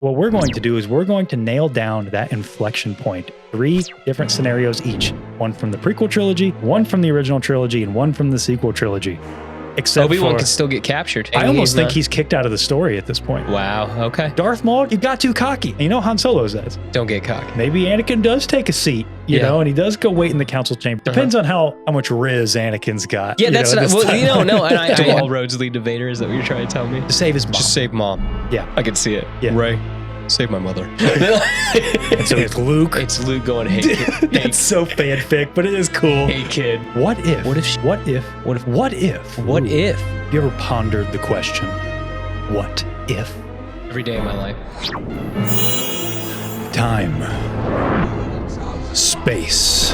what we're going to do is we're going to nail down that inflection point. 3 different scenarios each. One from the prequel trilogy, one from the original trilogy, and one from the sequel trilogy. Except Obi-Wan could still get captured. I almost think he's kicked out of the story at this point. Wow, okay. Darth Maul, you got too cocky. And you know Han Solo says. Don't get cocky. Maybe Anakin does take a seat, you know, and he does go wait in the council chamber. Depends on how much riz Anakin's got. Yeah, that's not, well, no, and all roads lead to Vader. Is that what you're trying to tell me? To save his mom. Just save mom. Yeah. I can see it. Yeah. Ray, save my mother. And so it's Luke. It's Luke going, hey, kid. That's so fanfic, but it is cool. Hey, kid. What if? What if? What if? What if? What if? What if? Have you ever pondered the question, what if? Every day of my life. Time. Space.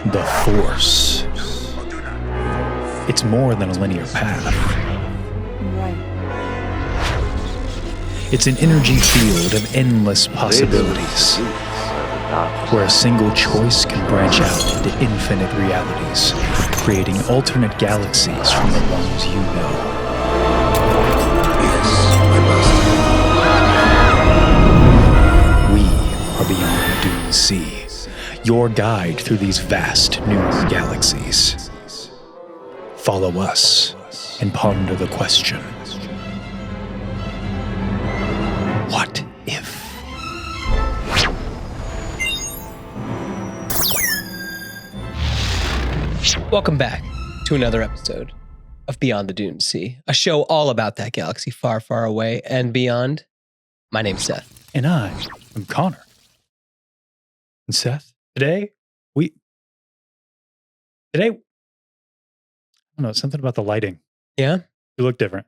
The Force. It's more than a linear path. It's an energy field of endless possibilities, where a single choice can branch out into infinite realities, creating alternate galaxies from the ones you know. We are Beyond Dune Sea, your guide through these vast new galaxies. Follow us and ponder the question, what if? Welcome back to another episode of Beyond the Dune Sea, a show all about that galaxy far, far away and beyond. My name's Seth. And I am Connor. And Seth, today, I don't know, something about the lighting. Yeah? You look different.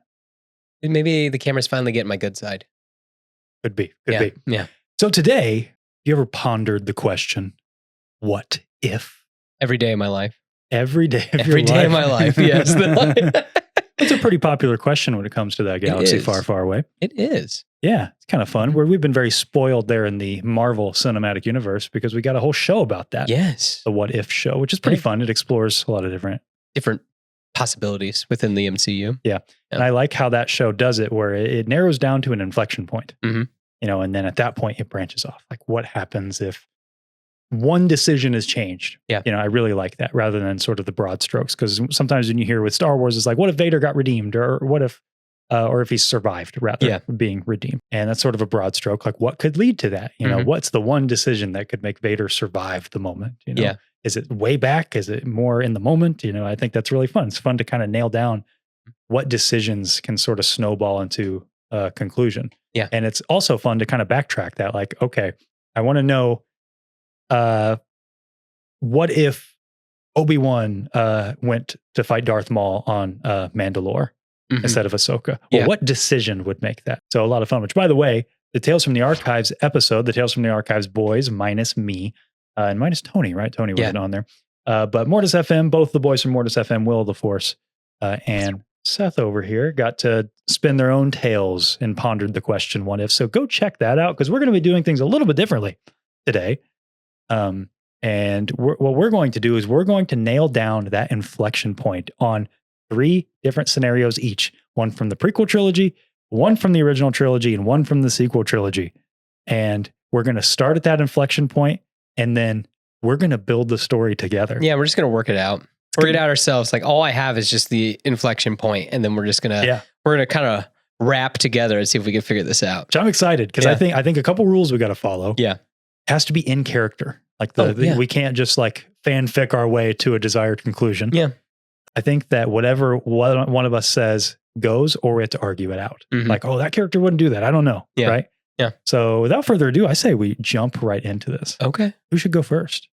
Maybe the camera's finally getting my good side. Could be. Could be. Yeah. So today, you ever pondered the question, what if? Every day of my life. Every day of Every your day life. of my life, yes. It's a pretty popular question when it comes to that galaxy is. far, far away. It is. Yeah, it's kind of fun. We've been very spoiled there in the Marvel Cinematic Universe because we got a whole show about that. Yes. The What If show, which is pretty fun. It explores a lot of different possibilities within the MCU. Yeah. And I like how that show does it, where it narrows down to an inflection point. Mm-hmm. You know, and then at that point it branches off. Like, what happens if one decision is changed? Yeah. You know, I really like that rather than sort of the broad strokes. Because sometimes when you hear with Star Wars, it's like, what if Vader got redeemed? Or what if, or if he survived rather being redeemed? And that's sort of a broad stroke. Like, what could lead to that? You know, what's the one decision that could make Vader survive the moment? You know, is it way back? Is it more in the moment? You know, I think that's really fun. It's fun to kind of nail down what decisions can sort of snowball into a conclusion. Yeah. And it's also fun to kind of backtrack that. Like, okay, I want to know, what if Obi-Wan went to fight Darth Maul on Mandalore instead of Ahsoka? Well, what decision would make that? So a lot of fun, which, by the way, the Tales from the Archives episode, the Tales from the Archives boys, minus me, and minus Tony, right? Tony wasn't on there. But Mortis FM, both the boys from Mortis FM, Will of the Force, and Seth over here got to spin their own tales and pondered the question, what if? So go check that out, because we're going to be doing things a little bit differently today. And what we're going to do is we're going to nail down that inflection point on 3 different scenarios each. One from the prequel trilogy, one from the original trilogy, and one from the sequel trilogy. And we're going to start at that inflection point, and then we're going to build the story together. Yeah, we're just going to work it out. Work it out ourselves. Like, all I have is just the inflection point, and then we're just going to, we're going to kind of wrap together and see if we can figure this out. Which I'm excited, because I think a couple rules we got to follow. Yeah. Has to be in character. Like we can't just like fanfic our way to a desired conclusion. Yeah. I think that whatever one of us says goes, or we have to argue it out. Like, oh, that character wouldn't do that. I don't know. Yeah. Right? Yeah. So without further ado, I say we jump right into this. Okay. Who should go first?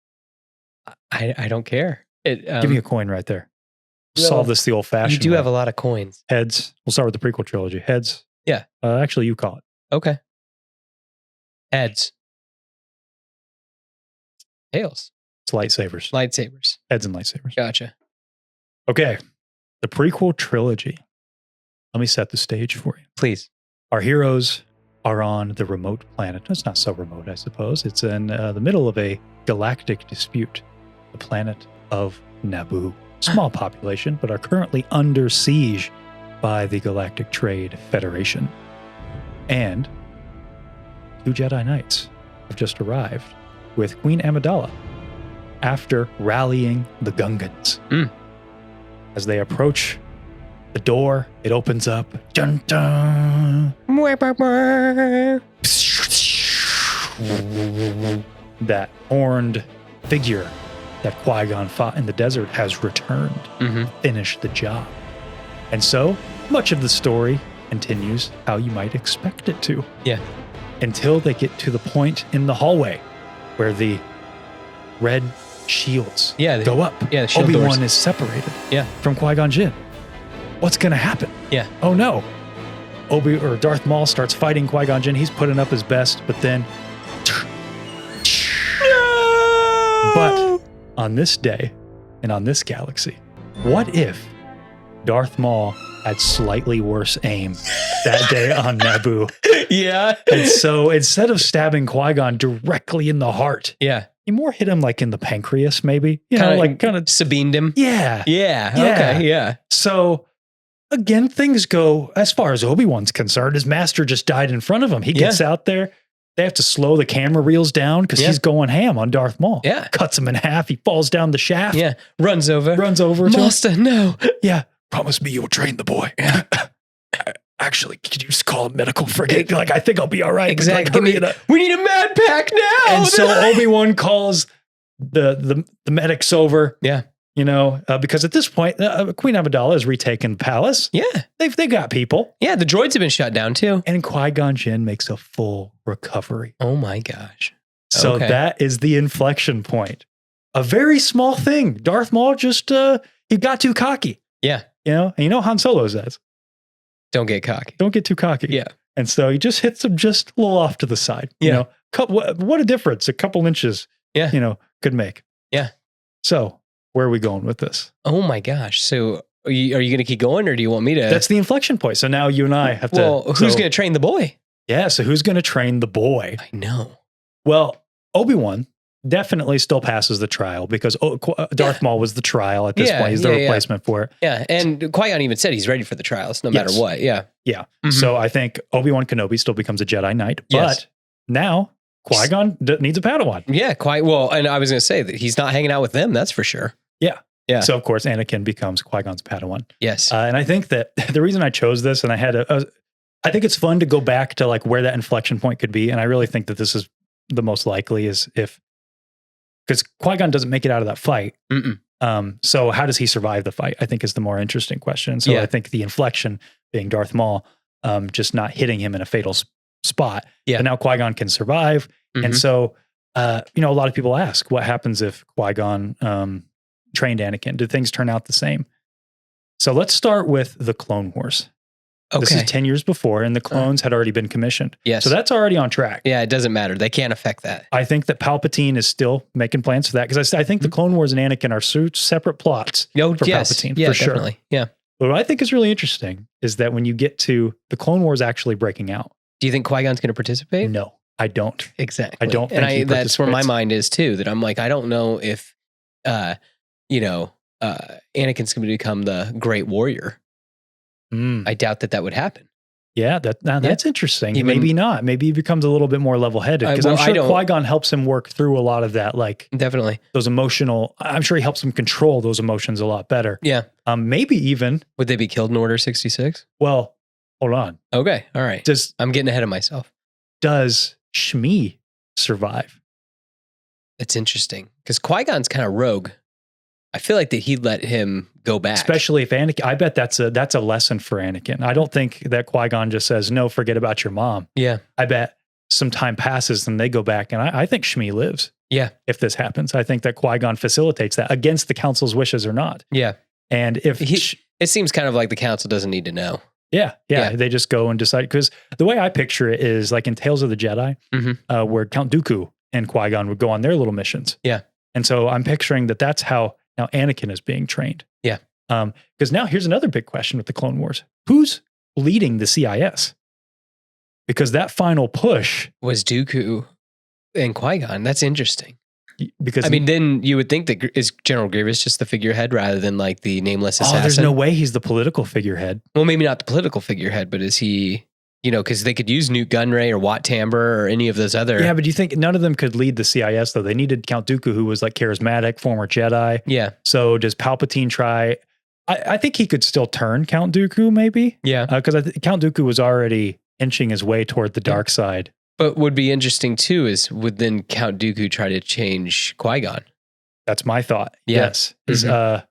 I don't care. Give me a coin right there. Solve this the old fashioned You do way. have a lot of coins. Heads. We'll start with the prequel trilogy. Heads. Yeah. Actually, you call it. Okay. Heads. Tails. It's lightsabers. Lightsabers. Heads and lightsabers. Gotcha. Okay. The prequel trilogy. Let me set the stage for you. Please. Our heroes are on the remote planet. It's not so remote, I suppose. It's in the middle of a galactic dispute. The planet of Naboo. Small population, but are currently under siege by the Galactic Trade Federation. And 2 Jedi Knights have just arrived with Queen Amidala after rallying the Gungans. As they approach the door, it opens up. Dun, dun. That horned figure that Qui-Gon fought in the desert has returned, finished the job. And so much of the story continues how you might expect it to. Yeah. Until they get to the point in the hallway where the red shields go up. Yeah, the shield Obi-Wan doors. is separated Yeah. from Qui-Gon Jinn. What's going to happen? Yeah. Oh no. Darth Maul starts fighting Qui-Gon Jinn. He's putting up his best, but then... But on this day and on this galaxy, what if Darth Maul had slightly worse aim that day on Naboo? Yeah. And so instead of stabbing Qui-Gon directly in the heart, he more hit him like in the pancreas, maybe. Kind of Sabined him. Yeah. Yeah. Okay. Yeah. So again, things go, as far as Obi-Wan's concerned, his master just died in front of him. He gets out there. They have to slow the camera reels down because he's going ham on Darth Maul. Yeah. Cuts him in half. He falls down the shaft. Yeah. Runs over. To him. Master, no. Yeah. Promise me you'll train the boy. Actually, could you just call a medical frigate? Like, I think I'll be all right. Exactly. Like, we need a med pack now. And so Obi-Wan calls the medics over. Yeah. Because at this point, Queen Amidala has retaken the palace. Yeah. They got people. Yeah, the droids have been shut down too. And Qui-Gon Jinn makes a full recovery. Oh my gosh. So that is the inflection point. A very small thing. Darth Maul just, he got too cocky. Yeah. And Han Solo says, don't get cocky. Don't get too cocky. Yeah. And so he just hits him just a little off to the side. What a difference a couple inches, could make. Yeah. So where are we going with this? Oh my gosh. So are you going to keep going or do you want me to? That's the inflection point. So now you and I have to. Well, who's going to train the boy? Yeah. So who's going to train the boy? I know. Well, Obi-Wan definitely still passes the trial because Darth Maul was the trial at this point. He's the replacement for it. Yeah. And Qui-Gon even said he's ready for the trials no matter what. Yeah. Yeah. So I think Obi-Wan Kenobi still becomes a Jedi Knight, but now Qui-Gon needs a Padawan. Yeah. Well, and I was going to say that he's not hanging out with them. That's for sure. Yeah. Yeah. So of course, Anakin becomes Qui-Gon's Padawan. Yes. And I think that the reason I chose this, and I had I think it's fun to go back to like where that inflection point could be. And I really think that this is the most likely is because Qui-Gon doesn't make it out of that fight. So how does he survive the fight? I think is the more interesting question. So I think the inflection being Darth Maul, just not hitting him in a fatal spot. Yeah. But now Qui-Gon can survive. And so, a lot of people ask what happens if Qui-Gon, trained Anakin? Did things turn out the same? So let's start with the Clone Wars. Okay. This is 10 years before, and the clones had already been commissioned. Yes. So that's already on track. Yeah, it doesn't matter. They can't affect that. I think that Palpatine is still making plans for that, because I think the Clone Wars and Anakin are separate plots for Palpatine, for sure. Definitely. Yeah. But what I think is really interesting is that when you get to the Clone Wars actually breaking out. Do you think Qui-Gon's going to participate? No, I don't. Exactly. I don't think he that's where my mind is too, that I'm like, I don't know if, Anakin's going to become the great warrior. I doubt that would happen. Yeah, that's interesting. Maybe not. Maybe he becomes a little bit more level-headed, because I'm sure Qui-Gon helps him work through a lot of that. Like definitely those emotional. I'm sure he helps him control those emotions a lot better. Yeah. Maybe even would they be killed in Order 66? Well, hold on. Okay. All right. I'm getting ahead of myself. Does Shmi survive? It's interesting because Qui-Gon's kind of rogue. I feel like that he'd let him go back. Especially if Anakin, I bet that's a lesson for Anakin. I don't think that Qui-Gon just says, no, forget about your mom. Yeah. I bet some time passes and they go back, and I think Shmi lives. Yeah. If this happens, I think that Qui-Gon facilitates that against the council's wishes or not. Yeah. And if it seems kind of like the council doesn't need to know. Yeah. They just go and decide, because the way I picture it is like in Tales of the Jedi, where Count Dooku and Qui-Gon would go on their little missions. Yeah. And so I'm picturing that that's how now Anakin is being trained. Yeah. Because now here's another big question with the Clone Wars. Who's leading the CIS? Because that final push was Dooku and Qui-Gon. That's interesting. Because then you would think that is General Grievous just the figurehead rather than like the nameless assassin? Oh, there's no way he's the political figurehead. Well, maybe not the political figurehead, but is he because they could use Newt Gunray or Wat Tambor or any of those other. Yeah, but do you think none of them could lead the CIS though? They needed Count Dooku, who was like charismatic, former Jedi. Yeah. So does Palpatine try? I think he could still turn Count Dooku, maybe. Yeah. Because Count Dooku was already inching his way toward the dark side. But would be interesting too is would then Count Dooku try to change Qui-Gon? That's my thought. Yeah. Yes.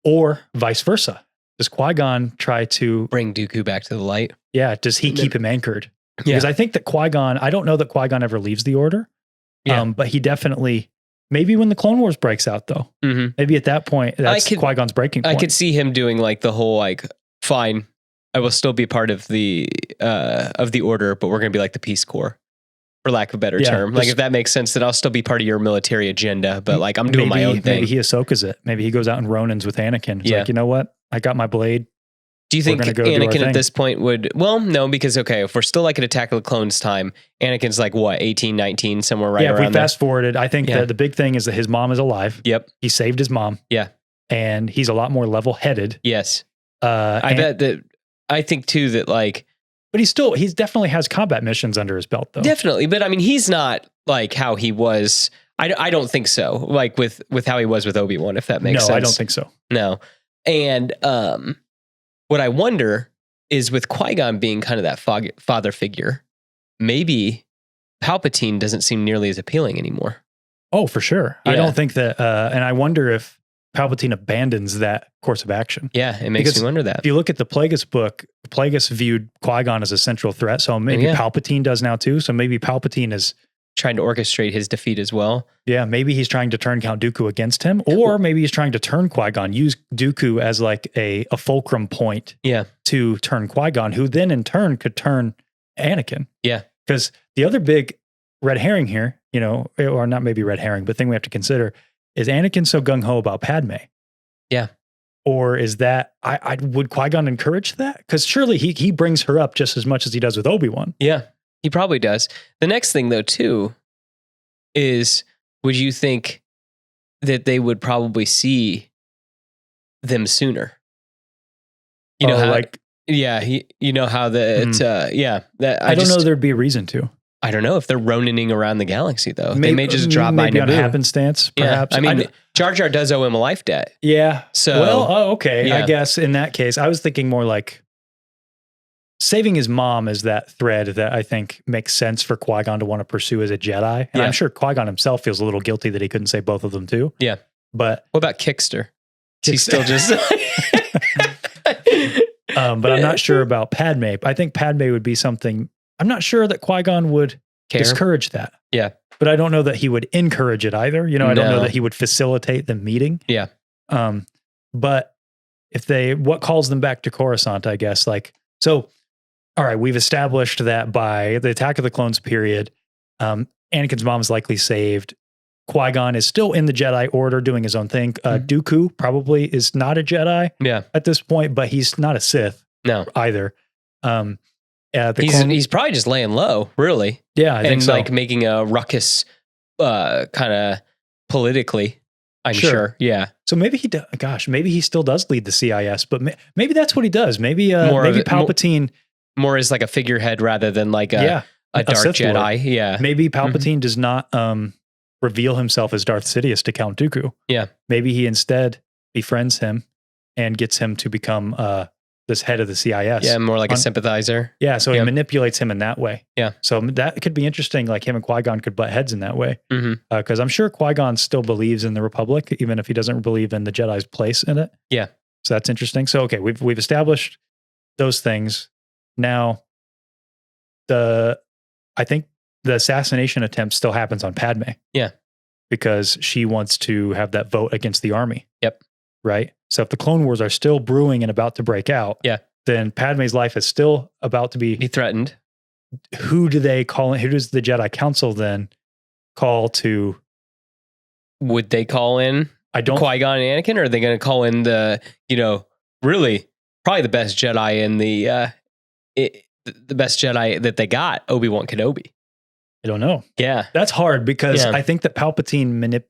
Or vice versa. Does Qui-Gon try to Bring Dooku back to the light? Yeah. Does he keep him anchored? Yeah. Because I think that Qui-Gon, I don't know that Qui-Gon ever leaves the Order. Yeah. But he definitely, maybe when the Clone Wars breaks out though, maybe at that point, that's Qui-Gon's breaking point. I could see him doing like the whole like, fine, I will still be part of the Order, but we're going to be like the Peace Corps, for lack of a better term. Like if that makes sense, then I'll still be part of your military agenda, but like I'm doing my own thing. Maybe he Ahsoka's it. Maybe he goes out and Ronins with Anakin. It's like, you know what? I got my blade. Do you think Anakin at this point would, well, no, because okay, if we're still like at Attack of the Clones time, Anakin's like what, 18, 19, somewhere right around there. Yeah, if we fast forwarded, I think that the big thing is that his mom is alive. Yep. He saved his mom. Yeah. And he's a lot more level-headed. Yes. I think too that like, but he's definitely has combat missions under his belt though. Definitely. But I mean, he's not like how he was. I don't think so. Like with how he was with Obi-Wan, if that makes sense. No, I don't think so. No. And what I wonder is with Qui-Gon being kind of that father figure, maybe Palpatine doesn't seem nearly as appealing anymore. Oh, for sure. Yeah. I don't think that, and I wonder if Palpatine abandons that course of action. Yeah, it makes me wonder that. If you look at the Plagueis book, Plagueis viewed Qui-Gon as a central threat, so maybe Palpatine does now too. So maybe Palpatine is trying to orchestrate his defeat as well. Yeah, maybe he's trying to turn Count Dooku against him, or maybe he's trying to turn Qui-Gon, use Dooku as like a fulcrum point to turn Qui-Gon, who then in turn could turn Anakin. Yeah. Because the other big red herring here, or not maybe red herring, but thing we have to consider is Anakin so gung-ho about Padme? Yeah. Or is that, would Qui-Gon encourage that? Because surely he brings her up just as much as he does with Obi-Wan. Yeah, he probably does. The next thing though too is, would you think that they would probably see them sooner? You know how, like, you know how that, I don't know there'd be a reason to. I don't know if they're Ronining around the galaxy though. They may just drop by Naboo. On happenstance, perhaps. Yeah. I mean, Jar Jar does owe him a life debt. Yeah. So, okay. Yeah. I guess in that case, I was thinking more like saving his mom is that thread that I think makes sense for Qui-Gon to want to pursue as a Jedi. And I'm sure Qui-Gon himself feels a little guilty that he couldn't save both of them too. Yeah. But what about Kickster? He's still just. But I'm not sure about Padme. I think Padme would be something. I'm not sure that Qui-Gon would discourage that. Yeah. But I don't know that he would encourage it either. I don't know that he would facilitate the meeting. Yeah. But what calls them back to Coruscant, I guess, all right, we've established that by the Attack of the Clones period, Anakin's mom is likely saved. Qui-Gon is still in the Jedi Order doing his own thing. Dooku probably is not a Jedi at this point, but he's not a Sith either. He's probably just laying low, really. Yeah, I think so. Like making a ruckus kind of politically, I'm sure. Yeah. So maybe maybe he still does lead the CIS, but maybe that's what he does. Maybe Palpatine... More as like a figurehead rather than like a dark Sith Jedi. Lord. Yeah. Maybe Palpatine does not reveal himself as Darth Sidious to Count Dooku. Yeah. Maybe he instead befriends him and gets him to become this head of the CIS. Yeah, more like a sympathizer. Yeah, so he manipulates him in that way. Yeah. So that could be interesting, like him and Qui-Gon could butt heads in that way. Because I'm sure Qui-Gon still believes in the Republic, even if he doesn't believe in the Jedi's place in it. Yeah. So that's interesting. So, okay, we've established those things. Now, I think the assassination attempt still happens on Padme. Yeah. Because she wants to have that vote against the army. Yep. Right? So if the Clone Wars are still brewing and about to break out, then Padme's life is still about to be threatened. Who do they call in? Who does the Jedi Council then call to? Would they call in Qui-Gon and Anakin, or are they going to call in really probably the best Jedi in the best Jedi that they got, Obi-Wan Kenobi? I don't know. Yeah. That's hard because I think that Palpatine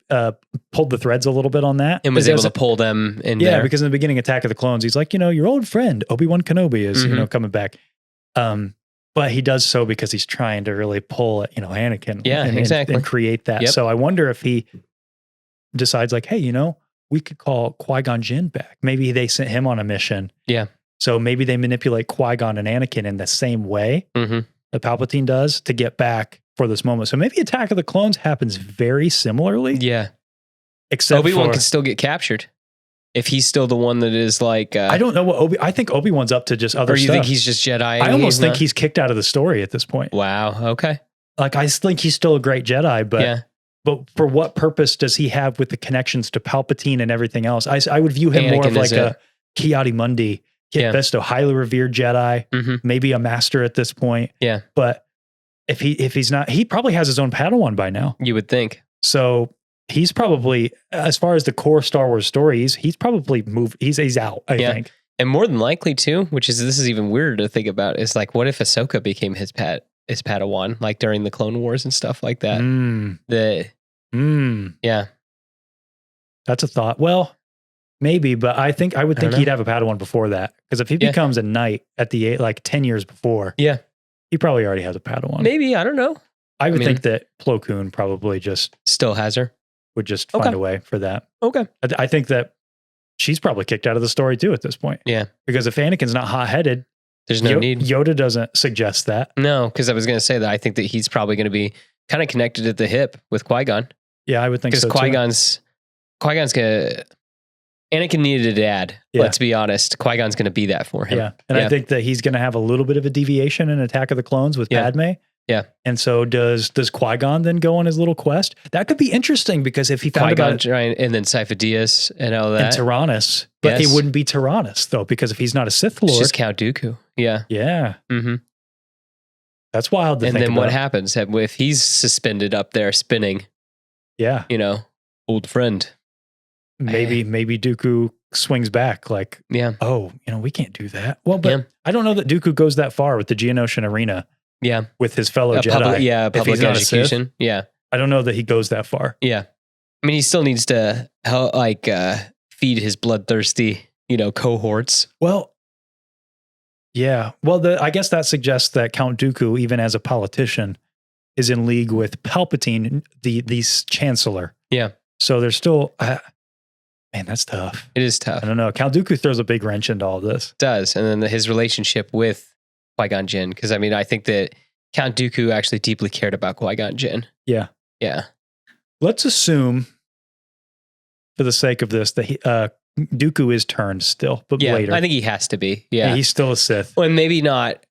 pulled the threads a little bit on that. And was able to pull them in there. Yeah, because in the beginning Attack of the Clones, he's like, your old friend, Obi-Wan Kenobi is, coming back. But he does so because he's trying to really pull it, Anakin. Yeah, exactly. And create that. Yep. So I wonder if he decides like, hey, we could call Qui-Gon Jinn back. Maybe they sent him on a mission. Yeah. So maybe they manipulate Qui-Gon and Anakin in the same way Mm-hmm. that Palpatine does to get back for this moment. So maybe Attack of the Clones happens very similarly. Yeah. Except Obi-Wan can still get captured. If he's still the one that is like... I don't know what I think Obi-Wan's up to just other stuff. Or you think he's just Jedi? I almost think he's kicked out of the story at this point. Wow. Okay. Like, I think he's still a great Jedi, but... Yeah. But for what purpose does he have with the connections to Palpatine and everything else? I would view him Anakin more of like is a Ki-Adi-Mundi, Kit Fisto, highly revered Jedi, Mm-hmm. maybe a master at this point. Yeah. But if he's not, he probably has his own Padawan by now. You would think. So he's probably, as far as the core Star Wars stories, he's probably moved. He's out, I think. And more than likely too, this is even weirder to think about, is like, what if Ahsoka became his Padawan, like during the Clone Wars and stuff like that? Yeah. That's a thought. Well, maybe, but I would think he'd have a Padawan before that. Because if he becomes a knight at the like 10 years before, he probably already has a Padawan. Maybe, I don't know. I would think that Plo Koon probably just still has her. Would just find a way for that. Okay. I think that she's probably kicked out of the story too at this point. Yeah. Because if Anakin's not hot-headed, there's no need. Yoda doesn't suggest that. No, because I was going to say that I think that he's probably going to be kind of connected at the hip with Qui-Gon. Yeah, I would think so too. Because Qui-Gon's going to... Anakin needed a dad. Yeah. Let's be honest. Qui-Gon's going to be that for him. Yeah. And I think that he's going to have a little bit of a deviation in Attack of the Clones with Padme. Yeah. And so does Qui-Gon then go on his little quest? That could be interesting because if he found Qui-Gon and then Sifo Dyas and all that. And Tyrannus. But it wouldn't be Tyrannus though, because if he's not a Sith Lord. It's just Count Dooku. Yeah. Yeah. Mm-hmm. That's wild to think about. And then what happens if he's suspended up there spinning? Yeah. Old friend. Maybe Dooku swings back like, we can't do that. Well, but I don't know that Dooku goes that far with the Geonosis arena. Yeah. With his fellow Jedi. Public education. Yeah. I don't know that he goes that far. Yeah. I mean, he still needs to feed his bloodthirsty, cohorts. Well, yeah. Well, I guess that suggests that Count Dooku, even as a politician, is in league with Palpatine, the chancellor. Yeah. So there's still... man, that's tough. It is tough. I don't know. Count Dooku throws a big wrench into all this. Does. And then his relationship with Qui-Gon Jinn. Because, I mean, I think that Count Dooku actually deeply cared about Qui-Gon Jinn. Yeah. Yeah. Let's assume, for the sake of this, that Dooku is turned still, but later. I think he has to be. Yeah. He's still a Sith. Well, maybe not.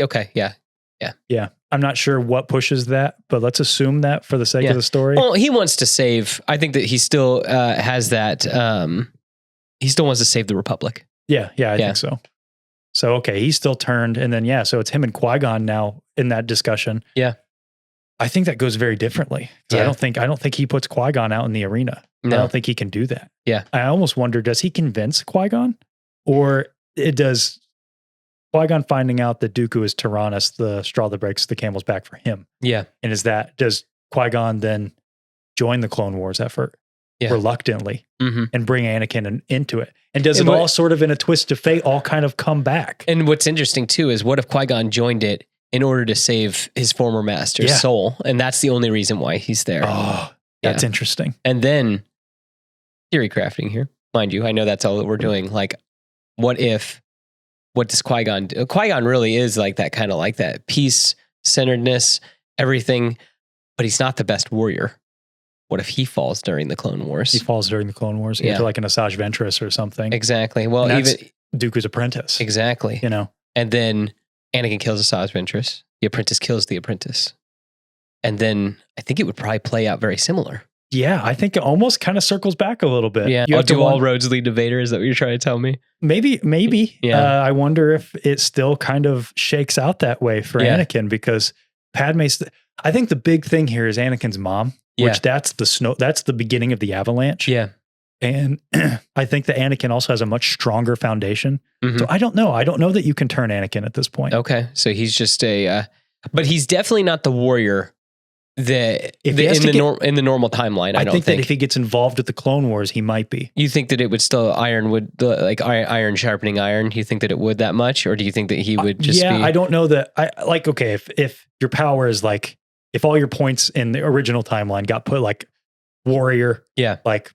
Okay. Yeah. Yeah. Yeah. I'm not sure what pushes that, but let's assume that for the sake of the story. Well, he wants to save. I think that he still has that. He still wants to save the Republic. Yeah. Yeah. I think so. So, okay. He's still turned. And then, so it's him and Qui-Gon now in that discussion. Yeah. I think that goes very differently. Yeah. I don't think he puts Qui-Gon out in the arena. No. I don't think he can do that. Yeah. I almost wonder, does he convince Qui-Gon? Or does Qui-Gon finding out that Dooku is Tyrannus the straw that breaks the camel's back for him? Yeah. And does Qui-Gon then join the Clone Wars effort reluctantly and bring Anakin into it? And does it all sort of in a twist of fate all kind of come back? And what's interesting too is what if Qui-Gon joined it in order to save his former master's soul? And that's the only reason why he's there. Oh, that's interesting. And then theory crafting here, mind you, I know that's all that we're doing. Like, what does Qui-Gon do? Qui-Gon really is like that kind of like that peace, centeredness, everything, but he's not the best warrior. What if he falls during the Clone Wars? He falls during the Clone Wars into like an Asajj Ventress or something. Exactly. Well, even Dooku's apprentice. Exactly. And then Anakin kills Asajj Ventress. The apprentice kills the apprentice. And then I think it would probably play out very similar. Yeah, I think it almost kind of circles back a little bit. Yeah, do all roads lead to Vader? Is that what you're trying to tell me? Maybe. Yeah. I wonder if it still kind of shakes out that way for Anakin, because Padme's... I think the big thing here is Anakin's mom, which that's the beginning of the avalanche. Yeah. And I think that Anakin also has a much stronger foundation. So I don't know. I don't know that you can turn Anakin at this point. Okay. So he's just but he's definitely not the warrior in the normal timeline. I don't think that if he gets involved with the Clone Wars, he might be. You think that it would still iron sharpening iron? You think that it would that much, or do you think that he would just? Yeah, I don't know that. Okay, if your power is like, if all your points in the original timeline got put like warrior, like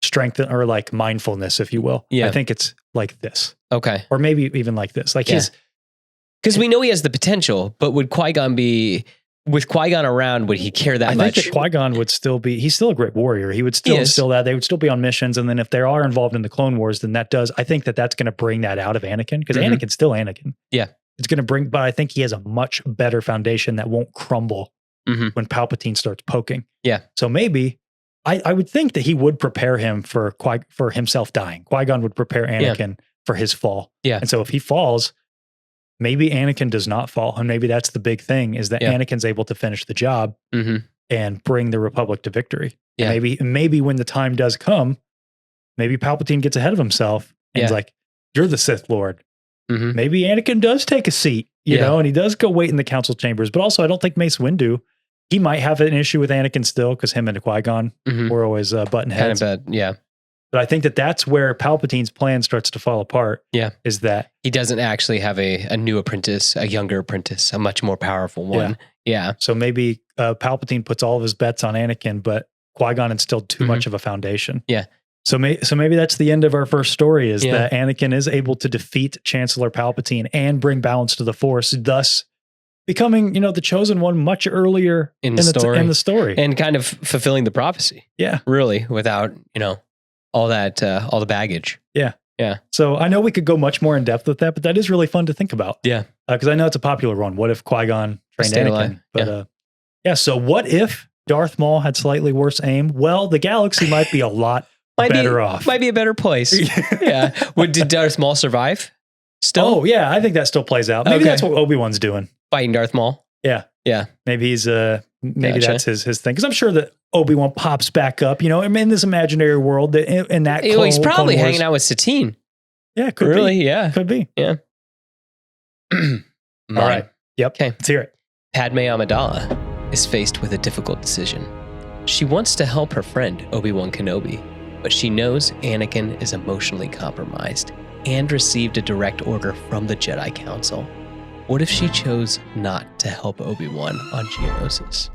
strength or like mindfulness, if you will. I think it's like this. Okay, or maybe even like this. Like because we know he has the potential, but would Qui-Gon be? With Qui-Gon around, would he care that much? I think that Qui-Gon would still be, he's still a great warrior. He would still instill that. They would still be on missions. And then if they are involved in the Clone Wars, then I think that's going to bring that out of Anakin, because Anakin's still Anakin. Yeah. It's going to bring, but I think he has a much better foundation that won't crumble when Palpatine starts poking. Yeah. So maybe, I would think that he would prepare him for himself dying. Qui-Gon would prepare Anakin for his fall. Yeah. And so if he falls, maybe Anakin does not fall. And maybe that's the big thing, is that Anakin's able to finish the job and bring the Republic to victory. Yeah. Maybe when the time does come, maybe Palpatine gets ahead of himself and is like, you're the Sith Lord. Maybe Anakin does take a seat, you know, and he does go wait in the council chambers. But also, I don't think Mace Windu, he might have an issue with Anakin still, because him and Qui-Gon were always button heads. Kind of bad, yeah. But I think that's where Palpatine's plan starts to fall apart. Yeah. Is that he doesn't actually have a new apprentice, a younger apprentice, a much more powerful one. Yeah. So maybe Palpatine puts all of his bets on Anakin, but Qui-Gon instilled too much of a foundation. Yeah. So maybe that's the end of our first story, is that Anakin is able to defeat Chancellor Palpatine and bring balance to the Force, thus becoming, the chosen one much earlier in the story. And kind of fulfilling the prophecy. Yeah. Really, without, all the baggage. Yeah. Yeah. So I know we could go much more in depth with that, but that is really fun to think about. Yeah. Because I know it's a popular one. What if Qui-Gon trained Anakin? But so what if Darth Maul had slightly worse aim? Well, the galaxy might be a lot better off. Might be a better place. Yeah. Did Darth Maul survive? Still? Oh, yeah. I think that still plays out. Maybe that's what Obi-Wan's doing. Fighting Darth Maul? Yeah. Yeah. Maybe he's that's his thing. Because I'm sure that Obi-Wan pops back up, in this imaginary world, in that he's probably hanging out with Satine. Yeah, could be. Really? Yeah. Could be. Yeah. All right. Yep. Okay. Let's hear it. Padme Amidala is faced with a difficult decision. She wants to help her friend, Obi-Wan Kenobi, but she knows Anakin is emotionally compromised and received a direct order from the Jedi Council. What if she chose not to help Obi-Wan on Geonosis?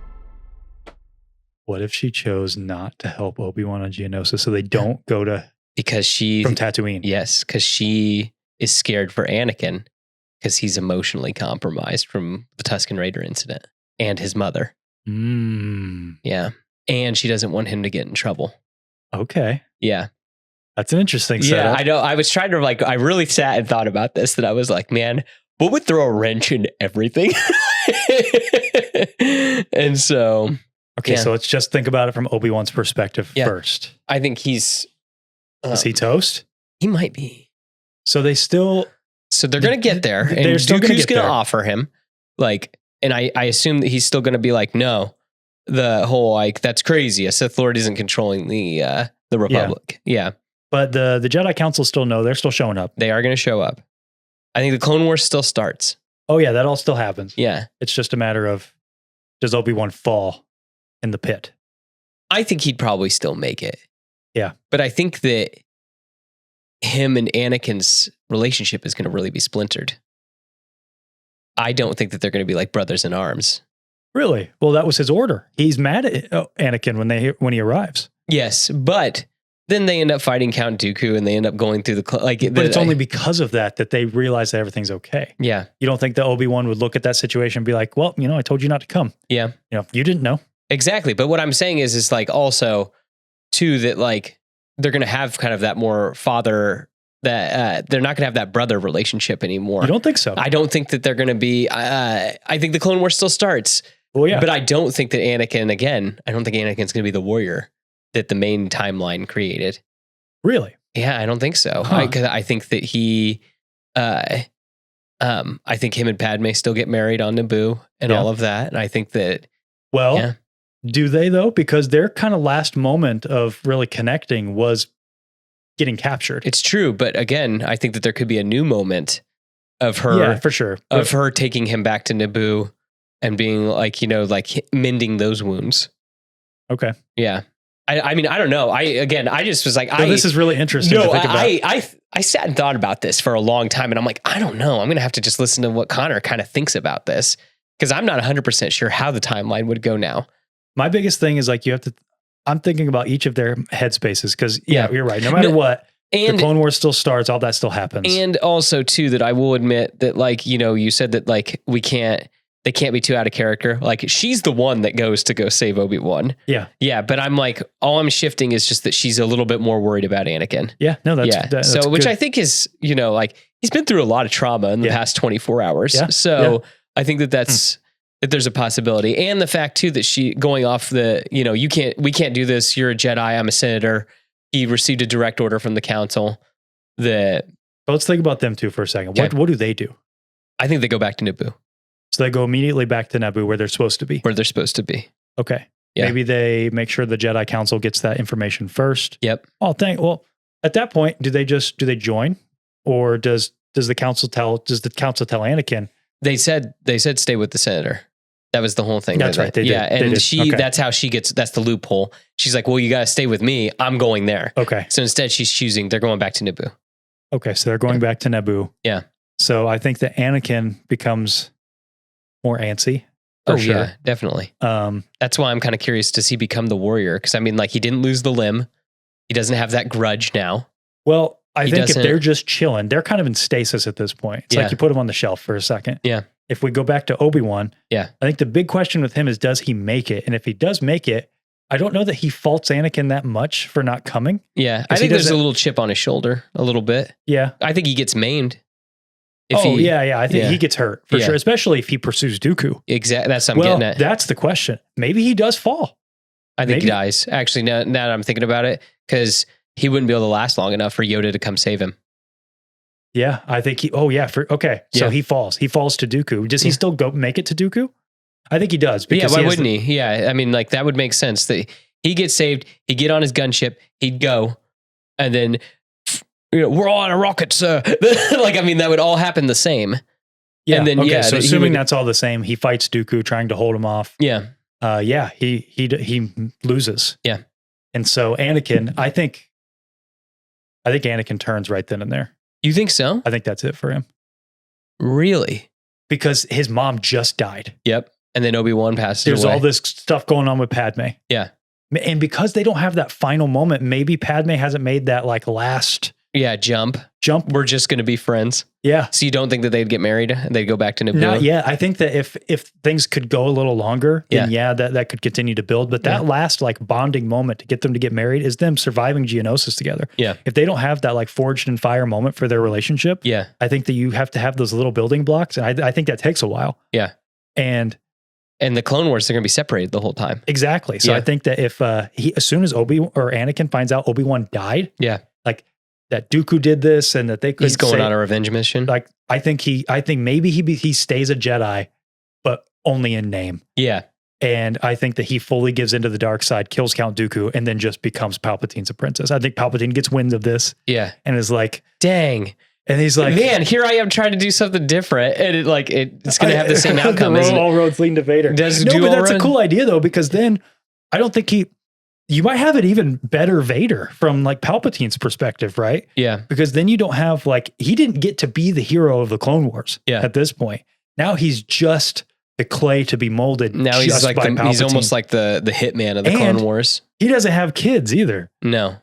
What if she chose not to help Obi-Wan on Geonosis so they don't go to... From Tatooine. Yes, because she is scared for Anakin because he's emotionally compromised from the Tusken Raider incident and his mother. Yeah. And she doesn't want him to get in trouble. Okay. Yeah. That's an interesting setup. Yeah, I know. I was trying to I really sat and thought about this, that I was like, man, what would throw a wrench into everything? And so... Okay, so let's just think about it from Obi-Wan's perspective first. I think he's... is he toast? He might be. So they still... So they're going to get there. And Dooku's going to offer him. And I assume that he's still going to be like, no, the whole, that's crazy. A Sith Lord isn't controlling the Republic. Yeah. But the Jedi Council still know. They're still showing up. They are going to show up. I think the Clone Wars still starts. Oh, yeah, that all still happens. Yeah. It's just a matter of, does Obi-Wan fall in the pit? I think he'd probably still make it. Yeah. But I think that him and Anakin's relationship is going to really be splintered. I don't think that they're going to be like brothers in arms. Really? Well, that was his order. He's mad at Anakin when he arrives. Yes, but then they end up fighting Count Dooku and they end up going through but it's only because of that they realize that everything's okay. Yeah. You don't think that Obi-Wan would look at that situation and be like, well, I told you not to come. Yeah. You didn't know. Exactly. But what I'm saying is also too, that they're going to have kind of that more father, that they're not going to have that brother relationship anymore. You don't think so? I don't think that they're going to be, I think the Clone Wars still starts. Well, yeah. But I don't think that I don't think Anakin's going to be the warrior that the main timeline created. Really? Yeah, I don't think so. I think that he, I think him and Padme still get married on Naboo and all of that. And I think that, do they though? Because their kind of last moment of really connecting was getting captured. It's true. But again, I think that there could be a new moment of her, yeah, for sure, of her taking him back to Naboo and being like, like mending those wounds. Okay. Yeah. I mean, I don't know. I just was like, this is really interesting to think about. I sat and thought about this for a long time, and I'm like, I don't know. I'm going to have to just listen to what Connor kind of thinks about this, because I'm not 100% sure how the timeline would go now. My biggest thing is like, I'm thinking about each of their headspaces, because you're right. No matter what, the Clone Wars still starts, all that still happens. And also too, that I will admit that, like, you said that like they can't be too out of character. Like, she's the one that goes to go save Obi-Wan. Yeah. Yeah. But I'm like, all I'm shifting is just that she's a little bit more worried about Anakin. Yeah. No, that's so, which good. I think is, like, he's been through a lot of trauma in the past 24 hours. Yeah. So I think that that there's a possibility. And the fact too, that she going off we can't do this. You're a Jedi. I'm a senator. He received a direct order from the council that. But let's think about them too for a second. What do they do? I think they go back to Naboo. So they go immediately back to Naboo, where they're supposed to be. Okay. Yeah. Maybe they make sure the Jedi Council gets that information first. Yep. Well, at that point, do they join, or does the council tell Anakin? They said stay with the senator. That was the whole thing. That's right. They did. And that's how she gets. That's the loophole. She's like, well, you got to stay with me. I'm going there. Okay. So instead, they're going back to Naboo. Okay. So they're going back to Naboo. Yeah. So I think that Anakin becomes more antsy. For sure. Yeah, definitely. That's why I'm kind of curious, does he become the warrior? Because I mean, like, he didn't lose the limb. He doesn't have that grudge now. Well, I think if they're just chilling, they're kind of in stasis at this point. It's like you put him on the shelf for a second. Yeah. If we go back to Obi-Wan, I think the big question with him is, does he make it? And if he does make it, I don't know that he faults Anakin that much for not coming. Yeah. I think there's a little chip on his shoulder, a little bit. Yeah. I think he gets maimed. I think he gets hurt for sure, especially if he pursues Dooku. Exactly. That's what I'm getting at. That's the question. Maybe he does fall. I think he dies. Actually, now that I'm thinking about it, because he wouldn't be able to last long enough for Yoda to come save him. Yeah, I think So he falls. He falls to Dooku. Does he still make it to Dooku? I think he does. Because why wouldn't he? Yeah, I mean, like, that would make sense. That he gets saved, he'd get on his gunship, he'd go, and then, we're all on a rocket, sir. Like, I mean, that would all happen the same. Yeah. And then, so assuming that's all the same, he fights Dooku, trying to hold him off. Yeah. He loses. Yeah. And so Anakin, I think Anakin turns right then and there. You think so? I think that's it for him. Really? Because his mom just died. Yep. And then Obi-Wan passes away. There's all this stuff going on with Padme. Yeah. And because they don't have that final moment, maybe Padme hasn't made that like last jump. We're just going to be friends. Yeah. So you don't think that they'd get married? They'd go back to Naboo? Not yet. I think that if things could go a little longer, then that could continue to build. But that last like bonding moment to get them to get married is them surviving Geonosis together. Yeah. If they don't have that like forged in fire moment for their relationship, I think that you have to have those little building blocks. And I think that takes a while. Yeah. And the Clone Wars, they're going to be separated the whole time. Exactly. So I think that if as soon as Anakin finds out Obi-Wan died, like that Dooku did this and that they could, he's going on a revenge mission. Like, I think maybe he stays a Jedi, but only in name. Yeah. And I think that he fully gives into the dark side, kills Count Dooku, and then just becomes Palpatine's apprentice. I think Palpatine gets wind of this. Yeah. And is like, dang. And he's like, man, here I am trying to do something different. And it's going to have the same outcome. All roads leading to Vader. But that's a cool idea though, because then I don't think you might have an even better Vader from like Palpatine's perspective, right? Yeah. Because then you don't have he didn't get to be the hero of the Clone Wars at this point. Now he's just the clay to be molded. Now he's like he's almost like the hitman of the Clone Wars. He doesn't have kids either. No.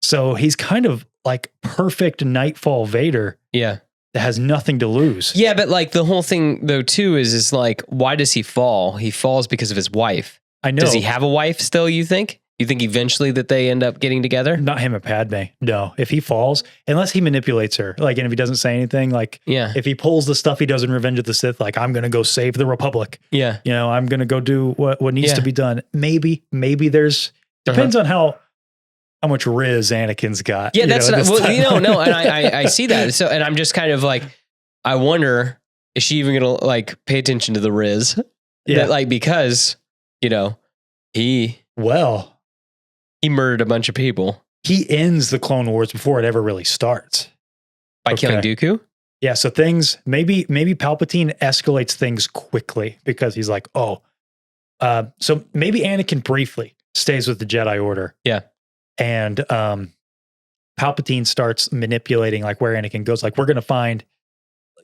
So he's kind of like perfect Nightfall Vader. Yeah. That has nothing to lose. Yeah, but like the whole thing though too is like, why does he fall? He falls because of his wife. I know. Does he have a wife still, you think? You think eventually that they end up getting together? Not him and Padme. No. If he falls, unless he manipulates her, like, and if he doesn't say anything, like, if he pulls the stuff he does in Revenge of the Sith, like, I'm going to go save the Republic. Yeah. I'm going to go do what needs to be done. Maybe there's, depends on how much Riz Anakin's got. Yeah, that's and I see that. So, and I'm just kind of like, I wonder, is she even going to like pay attention to the Riz? Yeah. That, like, because, he murdered a bunch of people. He ends the Clone Wars before it ever really starts. By killing Dooku? Yeah, so things maybe Palpatine escalates things quickly because he's like, oh, so maybe Anakin briefly stays with the Jedi Order. Yeah. And Palpatine starts manipulating like where Anakin goes. Like we're going to find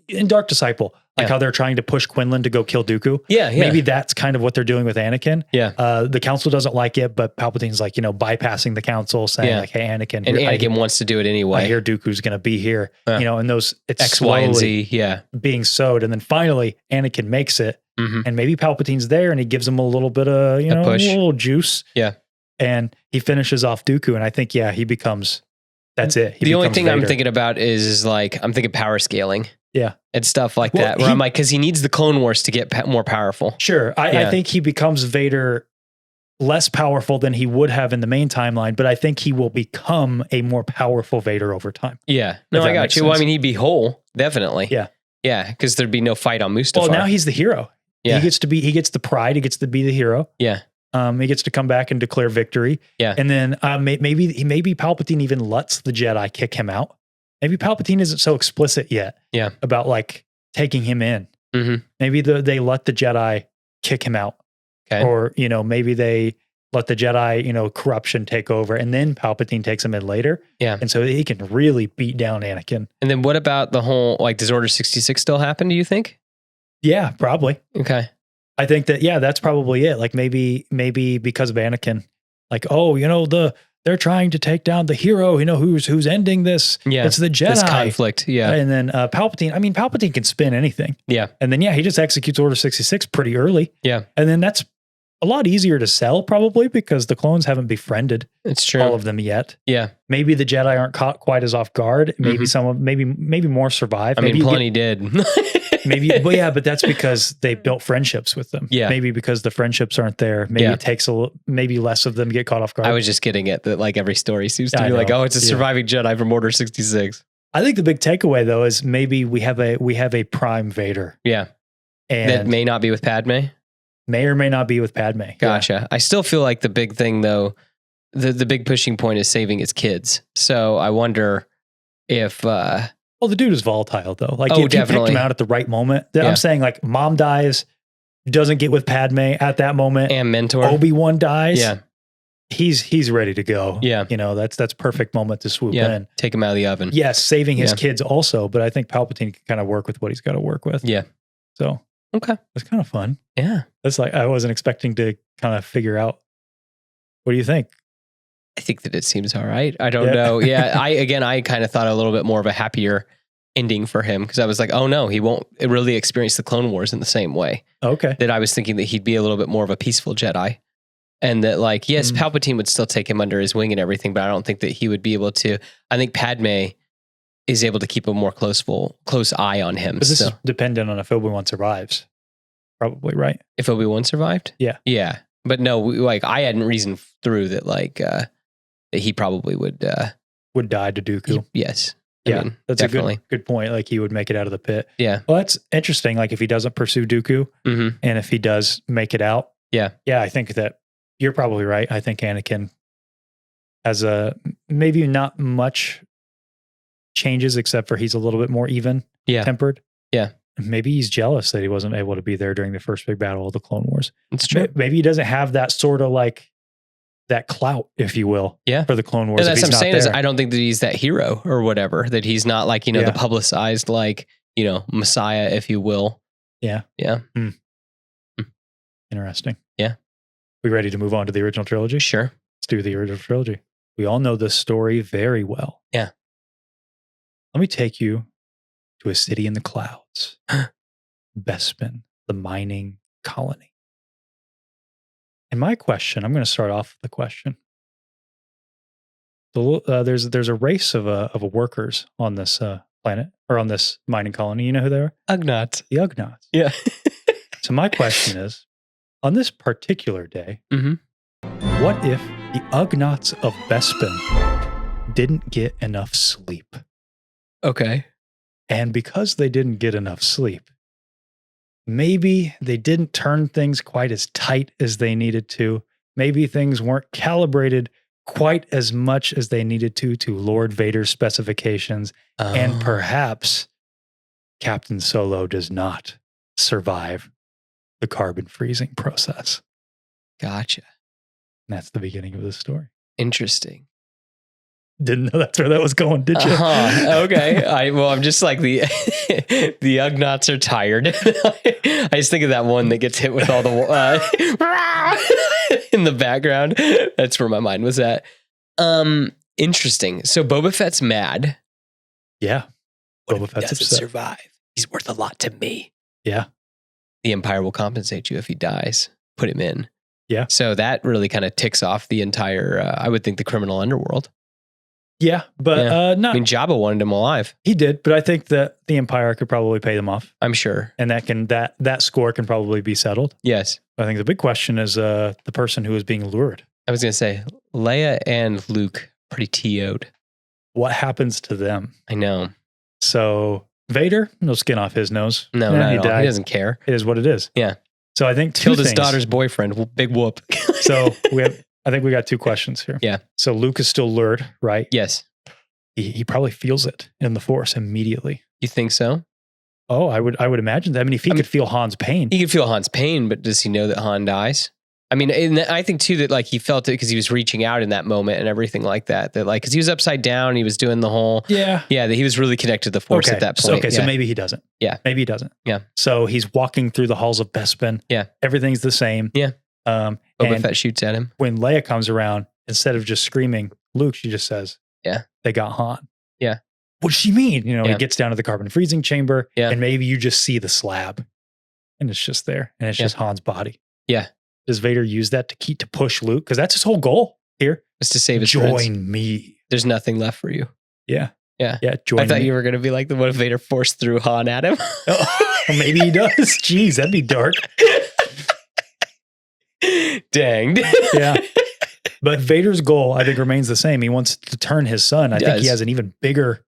in Dark Disciple, like how they're trying to push Quinlan to go kill Dooku. Yeah, yeah. Maybe that's kind of what they're doing with Anakin. Yeah. The council doesn't like it, but Palpatine's like, bypassing the council saying like, hey, Anakin. And Anakin wants to do it anyway. I hear Dooku's going to be here, and those it's X, Y, and Z. Yeah. being sowed. And then finally Anakin makes it and maybe Palpatine's there and he gives him a little bit of, a little juice. Yeah. And he finishes off Dooku. And I think, he becomes, that's it. The only thing Vader. I'm thinking about is like, I'm thinking power scaling. Yeah. And stuff like that. Where I'm like, because he needs the Clone Wars to get more powerful. Sure. I think he becomes Vader less powerful than he would have in the main timeline, but I think he will become a more powerful Vader over time. Yeah. No, I got you. Well, I mean, he'd be whole. Definitely. Yeah. Yeah. Because there'd be no fight on Mustafar. Well, now he's the hero. Yeah. He gets the pride. He gets to be the hero. Yeah. He gets to come back and declare victory. Yeah. And then maybe Palpatine even lets the Jedi kick him out. Maybe Palpatine isn't so explicit yet. Yeah. About like taking him in. Mm-hmm. Maybe they let the Jedi kick him out. Okay. Or, maybe they let the Jedi, corruption take over and then Palpatine takes him in later. Yeah. And so he can really beat down Anakin. And then what about the whole, like, does Order 66 still happen, do you think? Yeah, probably. Okay. I think that, that's probably it. Like maybe because of Anakin, like, they're trying to take down the hero, who's ending this. Yeah. It's the Jedi. This conflict. Yeah. And then Palpatine can spin anything. Yeah. And then, he just executes Order 66 pretty early. Yeah. And then that's a lot easier to sell probably because the clones haven't befriended it's true. all of them yet. Yeah. Maybe the Jedi aren't caught quite as off guard. Maybe maybe more survive. I mean, plenty did. But that's because they built friendships with them. Yeah. Maybe because the friendships aren't there. Maybe it takes maybe less of them get caught off guard. I was just getting at that, like every story seems to be like, oh, it's a surviving Jedi from Order 66. I think the big takeaway though is maybe we have a prime Vader. Yeah. And that may not be with Padme. May or may not be with Padme. Gotcha. Yeah. I still feel like the big thing though, the big pushing point is saving his kids. So I wonder if well, the dude is volatile though. Like if definitely. You picked him out at the right moment. I'm saying like mom dies, doesn't get with Padme at that moment. And mentor. Obi-Wan dies. Yeah. He's ready to go. Yeah. That's perfect moment to swoop in. Take him out of the oven. Yes, saving his kids also, but I think Palpatine can kind of work with what he's got to work with. Yeah. So okay. It's kind of fun. Yeah. That's like I wasn't expecting to kind of figure out. What do you think? I think that it seems all right. I don't know. Yeah. I kind of thought a little bit more of a happier ending for him because I was like, oh no, he won't really experience the Clone Wars in the same way. Okay. That I was thinking that he'd be a little bit more of a peaceful Jedi. And that like, yes, Palpatine would still take him under his wing and everything, but I don't think that he would be able to. I think Padme is able to keep a more close eye on him. But this is dependent on if Obi-Wan survives. Probably, right? If Obi-Wan survived? Yeah. Yeah. But no, I hadn't reasoned through that like that he probably would die to Dooku. Yes. Yeah, that's definitely a good point. Like he would make it out of the pit. Yeah. Well, that's interesting. Like if he doesn't pursue Dooku and if he does make it out. Yeah. Yeah. I think that you're probably right. I think Anakin has maybe not much changes except for he's a little bit more even tempered. Yeah. Maybe he's jealous that he wasn't able to be there during the first big battle of the Clone Wars. It's true. Maybe he doesn't have that sort of like that clout, if you will, for the Clone Wars. And that's what I'm saying is I don't think that he's that hero or whatever, that he's not like, the publicized, like, Messiah, if you will. Yeah. Yeah. Interesting. Yeah. We ready to move on to the original trilogy? Sure. Let's do the original trilogy. We all know this story very well. Yeah. Let me take you to a city in the clouds. Bespin, the mining colony. And my question, I'm going to start off with the question. There's a race of workers on this planet, or on this mining colony. You know who they are? Ugnaughts. The Ugnaughts. Yeah. So my question is, on this particular day, what if the Ugnaughts of Bespin didn't get enough sleep? Okay. And because they didn't get enough sleep, maybe they didn't turn things quite as tight as they needed to. Maybe things weren't calibrated quite as much as they needed to Lord Vader's specifications. And perhaps Captain Solo does not survive the carbon freezing process. Gotcha. And that's the beginning of the story. Interesting. Didn't know that's where that was going, did you? Okay. I'm just like the Ugnaughts are tired. I just think of that one that gets hit with all the in the background. That's where my mind was at. Interesting. So Boba Fett's mad. Yeah. Boba Fett doesn't survive. He's worth a lot to me. Yeah. The Empire will compensate you if he dies. Put him in. Yeah. So that really kind of ticks off the entire, I would think, the criminal underworld. Yeah, but not. I mean, Jabba wanted him alive. He did, but I think that the Empire could probably pay them off. I'm sure. And that score can probably be settled. Yes. I think the big question is the person who is being lured. I was going to say, Leia and Luke, pretty TO'd. What happens to them? I know. So Vader, no skin off his nose. No, not at all. He doesn't care. It is what it is. Yeah. So I think killed his daughter's boyfriend. Big whoop. So I think we got two questions here. Yeah. So Luke is still lured, right? Yes. He probably feels it in the Force immediately. You think so? Oh, I would imagine that. I mean, if he could feel Han's pain. He could feel Han's pain, but does he know that Han dies? I mean, and I think too that like he felt it because he was reaching out in that moment and everything like that. That like because he was upside down, he was doing the whole that he was really connected to the Force at that point. So maybe he doesn't. Yeah, maybe he doesn't. Yeah. So he's walking through the halls of Bespin. Yeah, everything's the same. Yeah. Boba Fett shoots at him. When Leia comes around, instead of just screaming Luke, she just says, "Yeah, they got Han." Yeah. What does she mean? He gets down to the carbon freezing chamber, and maybe you just see the slab, and it's just there, and it's just Han's body. Yeah. Does Vader use that to push Luke? Because that's his whole goal here. Is to save his Join friends. me. There's nothing left for you. Yeah. Yeah. Yeah. Join I thought me. you were going to be like, what if Vader forced through Han at him? Oh, maybe he does. Jeez, that'd be dark. Danged. Yeah. But Vader's goal, I think, remains the same. He wants to turn his son. I think he has an even bigger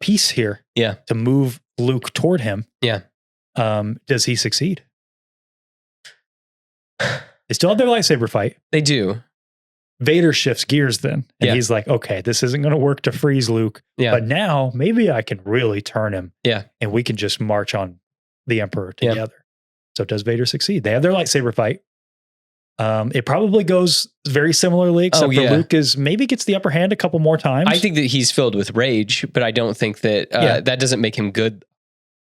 piece here. Yeah. To move Luke toward him. Yeah. Does he succeed? They still have their lightsaber fight. They do. Vader shifts gears then. And he's like, okay, this isn't going to work to freeze Luke. Yeah. But now maybe I can really turn him. Yeah. And we can just march on the Emperor together. Yeah. So does Vader succeed? They have their lightsaber fight. It probably goes very similarly, except for Luke maybe gets the upper hand a couple more times. I think that he's filled with rage, but I don't think that that doesn't make him good.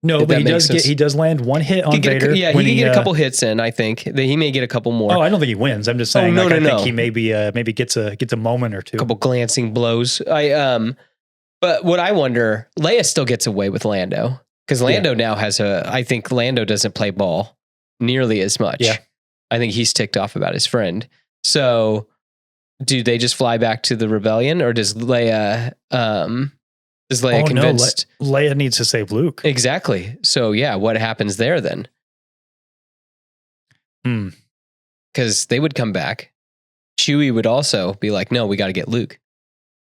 No, but he does land one hit on Vader. He can get a couple hits in. I think that he may get a couple more. Oh, I don't think he wins. I'm just saying. I think he maybe gets a moment or two. A couple glancing blows. But what I wonder, Leia still gets away with Lando because Lando now has I think Lando doesn't play ball nearly as much. Yeah. I think he's ticked off about his friend. So, do they just fly back to the rebellion, or does Leia? Convinced? No, Leia needs to save Luke. Exactly. So, what happens there then? Because they would come back. Chewie would also be like, "No, we got to get Luke."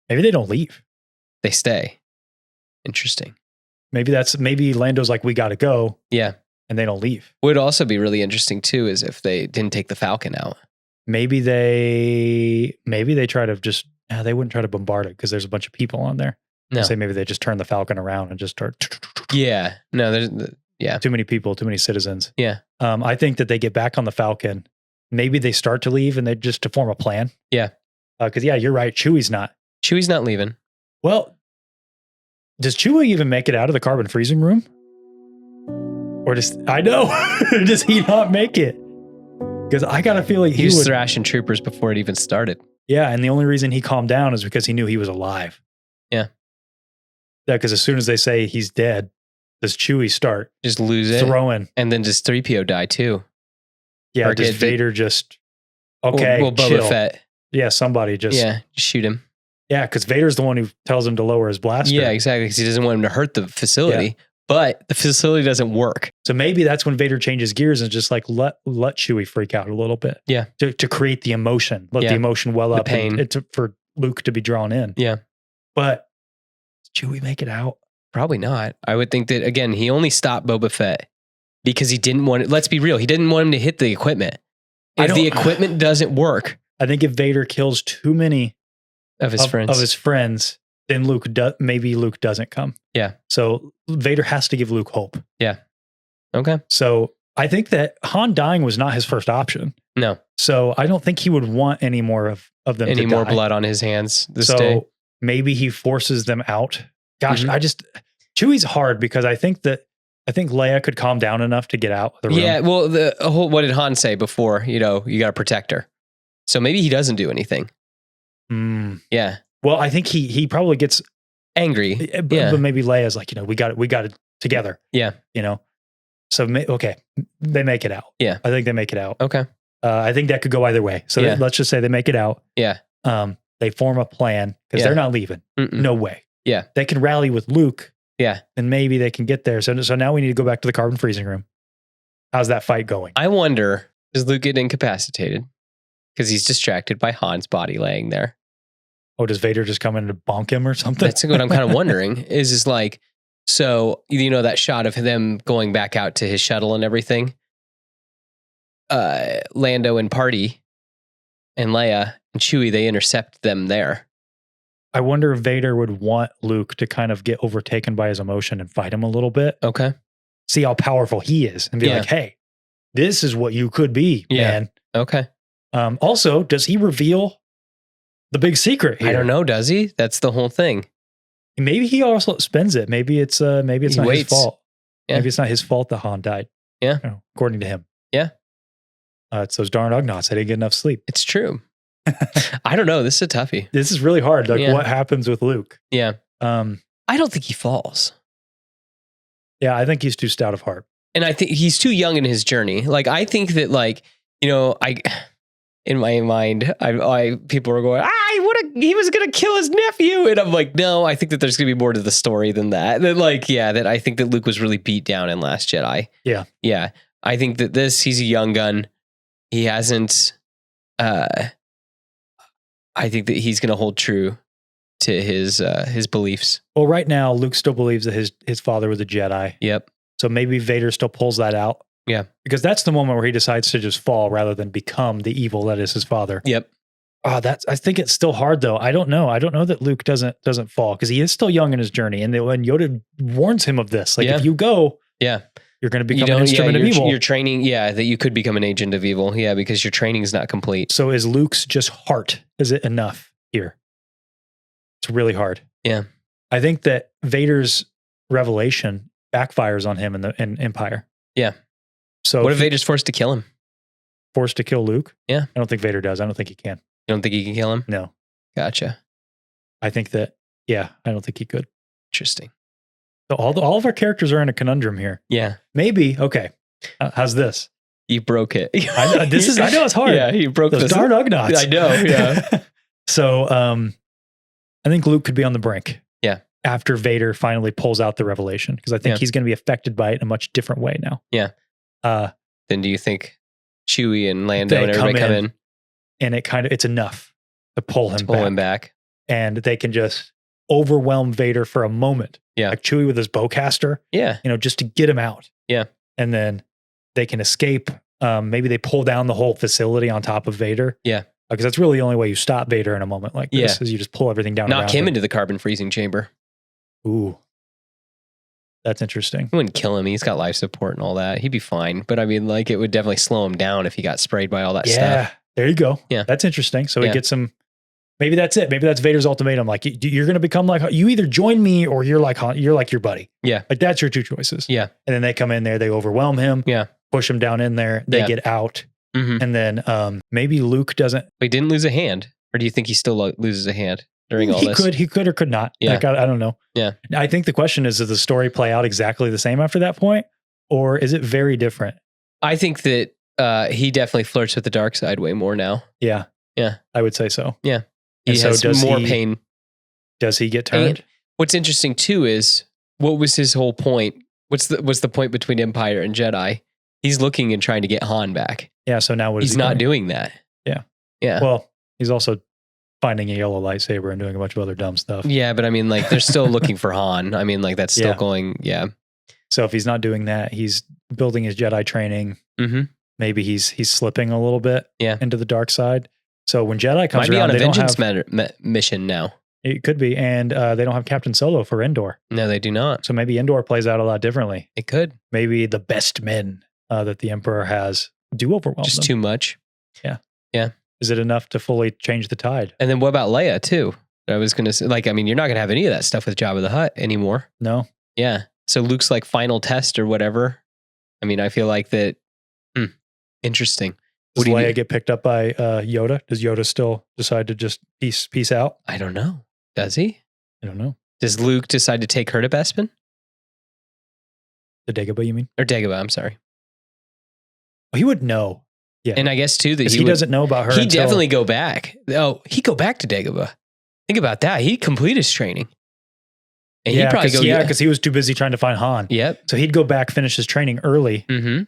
Maybe they don't leave. They stay. Interesting. Maybe Lando's like, "We got to go." Yeah. And they don't leave. Would also be really interesting too is if they didn't take the Falcon out. Maybe they try to just they wouldn't try to bombard it because there's a bunch of people on there. No. Say maybe they just turn the Falcon around and just start. Yeah. No, there's too many people, too many citizens. Yeah. I think that they get back on the Falcon. Maybe they start to leave and they just to form a plan. Yeah. Because you're right. Chewie's not leaving. Well, does Chewie even make it out of the carbon freezing room? Or does he not make it? Because I got a feeling he was thrashing troopers before it even started. Yeah, and the only reason he calmed down is because he knew he was alive. Yeah. Yeah, because as soon as they say he's dead, does Chewie start just lose it, throwing, and then does 3PO die too? Yeah, or does Vader just Boba chill. Fett? Yeah, somebody just shoot him. Yeah, because Vader's the one who tells him to lower his blaster. Yeah, exactly. Because he doesn't want him to hurt the facility. Yeah. But the facility doesn't work. So maybe that's when Vader changes gears and just like let Chewie freak out a little bit. Yeah. To create the emotion. Let the emotion well up and for Luke to be drawn in. Yeah. But does Chewie make it out? Probably not. I would think that, again, he only stopped Boba Fett because he didn't want it. Let's be real. He didn't want him to hit the equipment. If the equipment doesn't work. I think if Vader kills too many of his friends, then maybe Luke doesn't come. Yeah. So Vader has to give Luke hope. Yeah. Okay. So I think that Han dying was not his first option. No. So I don't think he would want any more of them Any to more die. blood on his hands this day. Maybe he forces them out. Gosh, Chewie's hard because I think Leia could calm down enough to get out of the room. Yeah, well, what did Han say before? You got to protect her. So maybe he doesn't do anything. Yeah. Well, I think he probably gets angry. But maybe Leia's like, we got it together. Yeah. So, okay, they make it out. Yeah. I think they make it out. Okay. I think that could go either way. So let's just say they make it out. Yeah. They form a plan because they're not leaving. No way. Yeah. They can rally with Luke. Yeah. And maybe they can get there. So now we need to go back to the carbon freezing room. How's that fight going? I wonder, does Luke get incapacitated? Because he's distracted by Han's body laying there. Oh, does Vader just come in to bonk him or something? That's what I'm kind of wondering is like, so, that shot of them going back out to his shuttle and everything, Lando and Party and Leia and Chewie, they intercept them there. I wonder if Vader would want Luke to kind of get overtaken by his emotion and fight him a little bit. Okay. See how powerful he is and be like, hey, this is what you could be, man. Okay. Also, does he reveal the big secret here? I don't know. Does he? That's the whole thing. Maybe he also spends it. Maybe it's not his fault. Yeah. Maybe it's not his fault that Han died. Yeah. According to him. Yeah. It's those darn Ugnaughts. They didn't get enough sleep. It's true. I don't know. This is a toughie. This is really hard. Like what happens with Luke? Yeah. I don't think he falls. Yeah. I think he's too stout of heart. And I think he's too young in his journey. Like, I think that in my mind, people are going, he was going to kill his nephew. And I'm like, no, I think that there's going to be more to the story than that. That I think that Luke was really beat down in Last Jedi. Yeah. Yeah. I think that he's a young gun. He hasn't, I think that he's going to hold true to his beliefs. Well, right now, Luke still believes that his father was a Jedi. Yep. So maybe Vader still pulls that out. Yeah. Because that's the moment where he decides to just fall rather than become the evil that is his father. Yep. I think it's still hard though. I don't know. I don't know that Luke doesn't fall because he is still young in his journey. And when Yoda warns him of this, like if you go, you're going to become an instrument of evil. Your training, that you could become an agent of evil. Yeah, because your training is not complete. So is Luke's just heart? Is it enough here? It's really hard. Yeah. I think that Vader's revelation backfires on him in Empire. Yeah. So what if Vader's forced to kill him? Forced to kill Luke? Yeah. I don't think Vader does. I don't think he can. You don't think he can kill him? No. Gotcha. I think that, I don't think he could. Interesting. So all of our characters are in a conundrum here. Yeah. Maybe. Okay. How's this? You broke it. I know it's hard. Yeah, you broke those darn Ugnaughts. I know. Yeah. So I think Luke could be on the brink. Yeah. After Vader finally pulls out the revelation, because I think he's going to be affected by it in a much different way now. Yeah. Then do you think Chewie and Lando and everybody come in? And it's enough to pull him back. And they can just overwhelm Vader for a moment. Yeah. Like Chewie with his bowcaster. Yeah. Just to get him out. Yeah. And then they can escape. Maybe they pull down the whole facility on top of Vader. Yeah. Because that's really the only way you stop Vader in a moment like this is you just pull everything down. Knock him into the carbon freezing chamber. Ooh. That's interesting. It wouldn't kill him. He's got life support and all that. He'd be fine. But I mean, it would definitely slow him down if he got sprayed by all that stuff. Yeah. There you go. Yeah. That's interesting. So he gets him. Maybe that's it. Maybe that's Vader's ultimatum. Like you're going to become like, you either join me or you're like your buddy. Yeah. Like that's your two choices. Yeah. And then they come in there, they overwhelm him. Yeah. Push him down in there. They get out. Mm-hmm. And then maybe Luke doesn't. He didn't lose a hand. Or do you think he still loses a hand during all this? He could or could not. Yeah. Like, I don't know. Yeah. I think the question is, does the story play out exactly the same after that point? Or is it very different? I think that he definitely flirts with the dark side way more now. Yeah. Yeah. I would say so. Yeah. He has more pain. Does he get turned? And what's interesting too is, what was his whole point? What's the point between Empire and Jedi? He's looking and trying to get Han back. Yeah. So now he's not doing that. Yeah. Yeah. Well, he's also finding a yellow lightsaber and doing a bunch of other dumb stuff. Yeah, but I mean, they're still looking for Han. I mean, that's still going. Yeah. So if he's not doing that, he's building his Jedi training. Mm-hmm. Maybe he's slipping a little bit into the dark side. So when Jedi comes around, on a vengeance mission now. It could be. And they don't have Captain Solo for Endor. No, they do not. So maybe Endor plays out a lot differently. It could. Maybe the best men that the Emperor has do overwhelm Just them. too much. Yeah. Yeah. Is it enough to fully change the tide? And then what about Leia too? I was going to say, like, I mean, you're not going to have any of that stuff with Jabba the Hutt anymore. No. Yeah. So Luke's like final test or whatever. I mean, I feel like that. Interesting. Does Leia get picked up by Yoda? Does Yoda still decide to just peace out? I don't know. Does he? I don't know. Does Luke decide to take her to Bespin? The Dagobah, you mean? Or Dagobah, I'm sorry. Well, he would know. Yeah. And I guess too that he doesn't know about her. He'd definitely go back. Oh, he'd go back to Dagobah. Think about that. He'd complete his training. And he'd probably go. Yeah, because he was too busy trying to find Han. Yep. So he'd go back, finish his training early. Mm-hmm.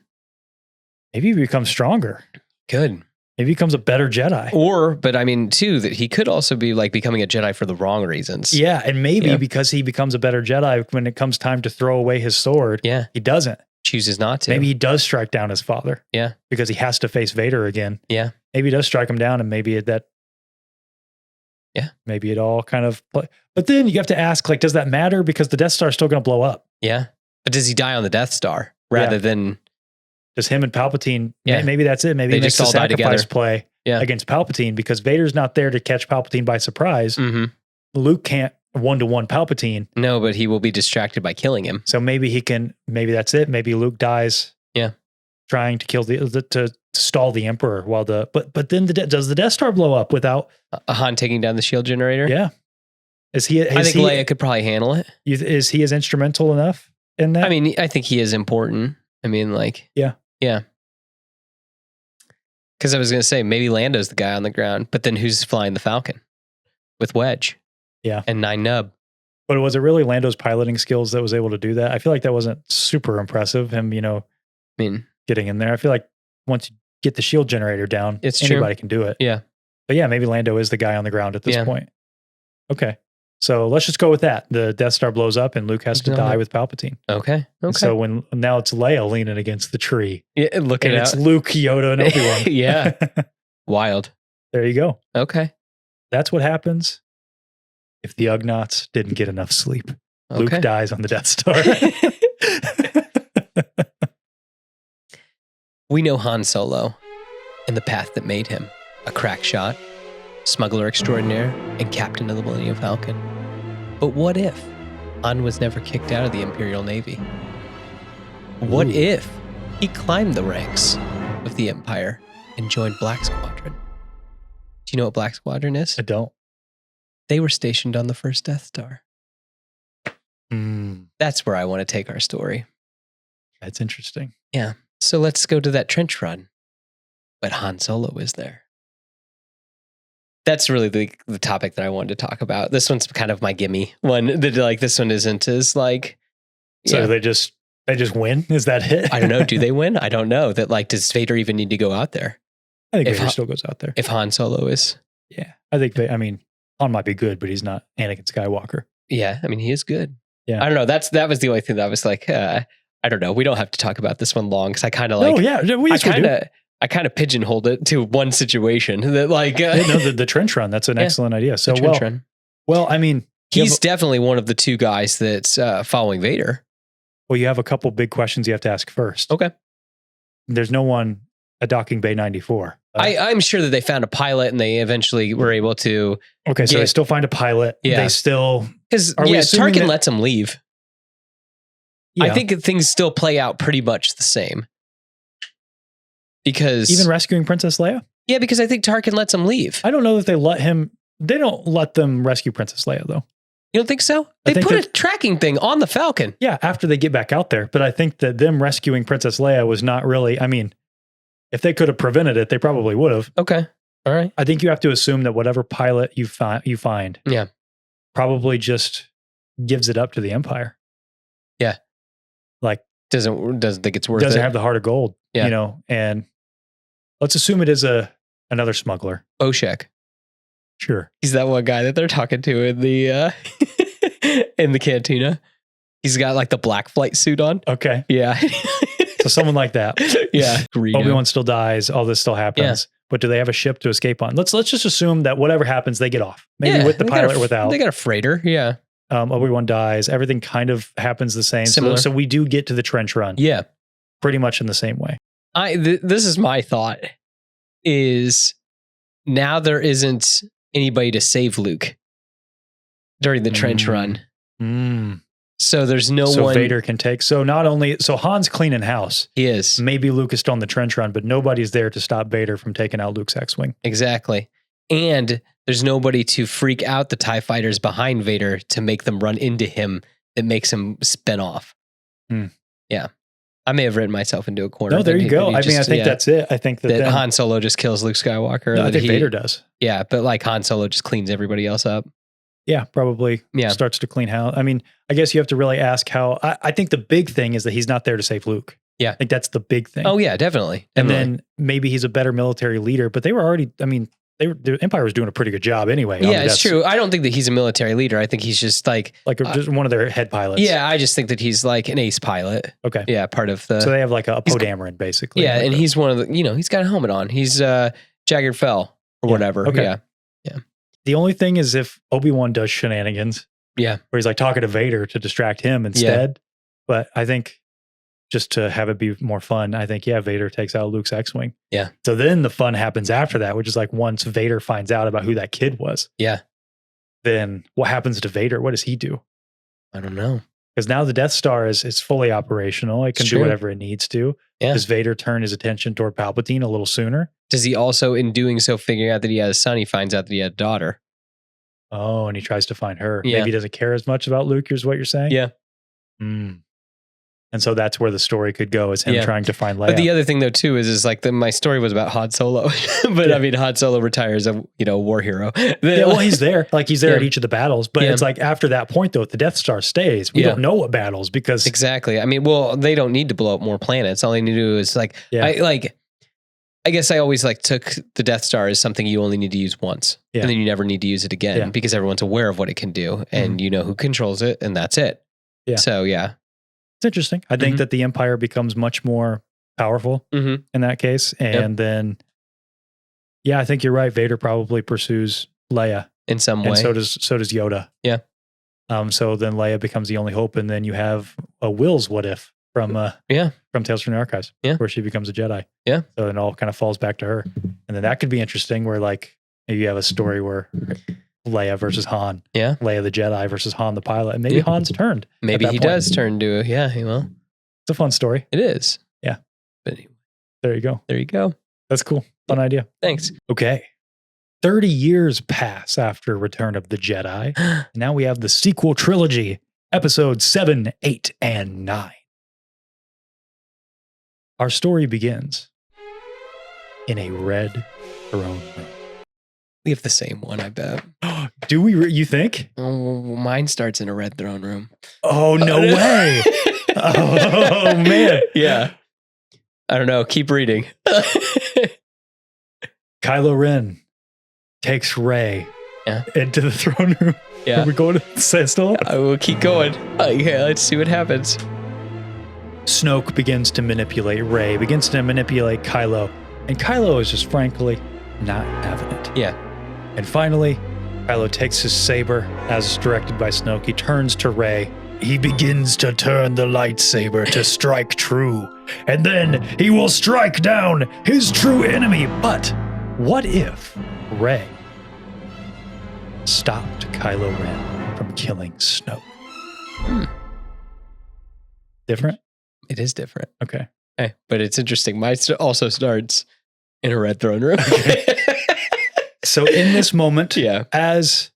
Maybe he becomes stronger. Good. Maybe he becomes a better Jedi. But I mean, too, that he could also be like becoming a Jedi for the wrong reasons. Yeah, and maybe because he becomes a better Jedi when it comes time to throw away his sword, he doesn't. Chooses not to. Maybe he does strike down his father. Yeah. Because he has to face Vader again. Yeah. Maybe he does strike him down and maybe maybe it all kind of but then you have to ask, like, does that matter? Because the Death Star is still going to blow up. Yeah. But does he die on the Death Star rather than just him and Palpatine? Yeah. Maybe that's it. Maybe they he makes just a all sacrifice play against Palpatine because Vader's not there to catch Palpatine by surprise. Mm-hmm. Luke can't 1-to-1 Palpatine. No, but he will be distracted by killing him. So maybe maybe that's it. Maybe Luke dies. Yeah. Trying to kill to stall the Emperor while but then does the Death Star blow up without Han taking down the shield generator? Yeah. I think Leia could probably handle it. Is he as instrumental enough in that? I mean, I think he is important. I mean, like, yeah. Because I was going to say maybe Lando's the guy on the ground, but then who's flying the Falcon with Wedge? Yeah, and Nine Nub. But was it really Lando's piloting skills that was able to do that? I feel like that wasn't super impressive. Him, getting in there. I feel like once you get the shield generator down, anybody can do it. Yeah. But yeah, maybe Lando is the guy on the ground at this point. Okay. So let's just go with that. The Death Star blows up and Luke has to die with Palpatine. Okay. So now it's Leia leaning against the tree. Yeah, it's Luke, Yoda, and Obi-Wan. Yeah. Wild. There you go. Okay. That's what happens if the Ugnaughts didn't get enough sleep. Okay. Luke dies on the Death Star. We know Han Solo and the path that made him a crack shot, smuggler extraordinaire, and captain of the Millennium Falcon. But what if Han was never kicked out of the Imperial Navy? What if he climbed the ranks of the Empire and joined Black Squadron? Do you know what Black Squadron is? I don't. They were stationed on the first Death Star. That's where I want to take our story. That's interesting. Yeah. So let's go to that trench run. But Han Solo is there. That's really the topic that I wanted to talk about. This one's kind of my gimme one. This one isn't as like. So they just win? Is that it? I don't know. Do they win? I don't know. Does Vader even need to go out there? I think Vader still goes out there. If Han Solo is. Yeah. I think, Han might be good, but he's not Anakin Skywalker. Yeah. I mean, he is good. Yeah. I don't know. That was the only thing that I was like, I don't know. We don't have to talk about this one long because I kind of like. Oh, yeah. I kind of pigeonholed it to one situation that the trench run. That's an excellent idea. So trench run. Well, I mean, he's definitely one of the two guys that's following Vader. Well, you have a couple big questions you have to ask first. Okay. There's no one at Docking Bay 94. I'm sure that they found a pilot and they eventually were able to. Okay, so they still find a pilot. Yeah. They still. Because Tarkin lets him leave. Yeah. I think things still play out pretty much the same. Because even rescuing Princess Leia? Yeah, because I think Tarkin lets him leave. I don't know that they don't let them rescue Princess Leia, though. You don't think so? They put a tracking thing on the Falcon. Yeah, after they get back out there. But I think that them rescuing Princess Leia was not really, if they could have prevented it, they probably would have. Okay. All right. I think you have to assume that whatever pilot you find probably just gives it up to the Empire. Yeah. Like doesn't think it's worth it. Doesn't have the heart of gold. Yeah. And let's assume it is another smuggler. Boshek. Sure. He's that one guy that they're talking to in the in the cantina. He's got like the black flight suit on. Okay. Yeah. So someone like that. Yeah. Obi-Wan still dies. All this still happens. but do they have a ship to escape on? Let's just assume that whatever happens, they get off. Maybe with the pilot or without. They got a freighter. Yeah. Obi-Wan dies. Everything kind of happens the same. So we do get to the trench run. Yeah. Pretty much in the same way. This is my thought, is now there isn't anybody to save Luke during the trench run. So there's no one. So Vader can take. So Han's cleaning house. He is. Maybe Luke is still on the trench run, but nobody's there to stop Vader from taking out Luke's X-Wing. Exactly. And there's nobody to freak out the TIE fighters behind Vader to make them run into him that makes him spin off. Yeah. I may have written myself into a corner. No, there you go. I think that's it. I think that Han Solo just kills Luke Skywalker. No, I think Vader does. Yeah, but like Han Solo just cleans everybody else up. Yeah, probably starts to clean house. I mean, I guess you have to really ask how. I think the big thing is that he's not there to save Luke. Yeah. I think that's the big thing. Oh, yeah, definitely. And then maybe he's a better military leader, but they were already, the Empire was doing a pretty good job anyway. Yeah, it's true. I don't think that he's a military leader. I think he's just just one of their head pilots. Yeah, I just think that he's like an ace pilot. Okay. Yeah, part of the. So they have like a Poe Dameron, basically. Yeah, and he's one of the, he's got a helmet on. He's Jagged Fell or whatever. Okay. Yeah. The only thing is if Obi-Wan does shenanigans. Yeah. Where he's like talking to Vader to distract him instead. Yeah. But I think just to have it be more fun, I think, Vader takes out Luke's X-Wing. Yeah. So then the fun happens after that, which is like once Vader finds out about who that kid was. Yeah. Then what happens to Vader? What does he do? I don't know. Because now the Death Star is fully operational. It can do whatever it needs to. Yeah. Does Vader turn his attention toward Palpatine a little sooner? Does he also, in doing so, figuring out that he has a son, he finds out that he had a daughter? Oh, and he tries to find her. Yeah. Maybe he doesn't care as much about Luke, is what you're saying? Yeah. And so that's where the story could go, is him trying to find Leia. But the other thing, though, too, is like my story was about Han Solo. But I mean, Han Solo retires a war hero. Well, he's there. Like he's there at each of the battles. But it's like after that point, though, the Death Star stays. We don't know what battles because... Exactly. I mean, well, they don't need to blow up more planets. All they need to do is I guess I always took the Death Star as something you only need to use once. Yeah. And then you never need to use it again because everyone's aware of what it can do and you know who controls it and that's it. Yeah. So, yeah. It's interesting. I think that the Empire becomes much more powerful in that case. And then, I think you're right. Vader probably pursues Leia. In some way. And so does Yoda. Yeah. So then Leia becomes the only hope. And then you have a Will's What If from Tales from the Archives, where she becomes a Jedi. Yeah. So it all kind of falls back to her. And then that could be interesting where maybe you have a story where Leia versus Han. Yeah. Leia the Jedi versus Han the pilot. And maybe Han's turned. Maybe he does turn to he will. It's a fun story. It is. Yeah. But anyway. There you go. There you go. That's cool. Fun idea. Thanks. Okay. 30 years pass after Return of the Jedi. Now we have the sequel trilogy, episodes 7, 8, and 9. Our story begins in a red throne room. We have the same one, I bet. Do we? You think? Oh, mine starts in a red throne room. Oh, no way. Oh, man. Yeah. I don't know. Keep reading. Kylo Ren takes Rey into the throne room. Yeah. Are we going to say still? I will keep going. Let's see what happens. Snoke begins to manipulate Rey, begins to manipulate Kylo, and Kylo is just frankly not having it. Yeah. And finally, Kylo takes his saber, as directed by Snoke. He turns to Rey. He begins to turn the lightsaber to strike true, and then he will strike down his true enemy. But what if Rey stopped Kylo Ren from killing Snoke? Different? It is different. Okay. But it's interesting. Mine also starts in a red throne room. So in this moment, as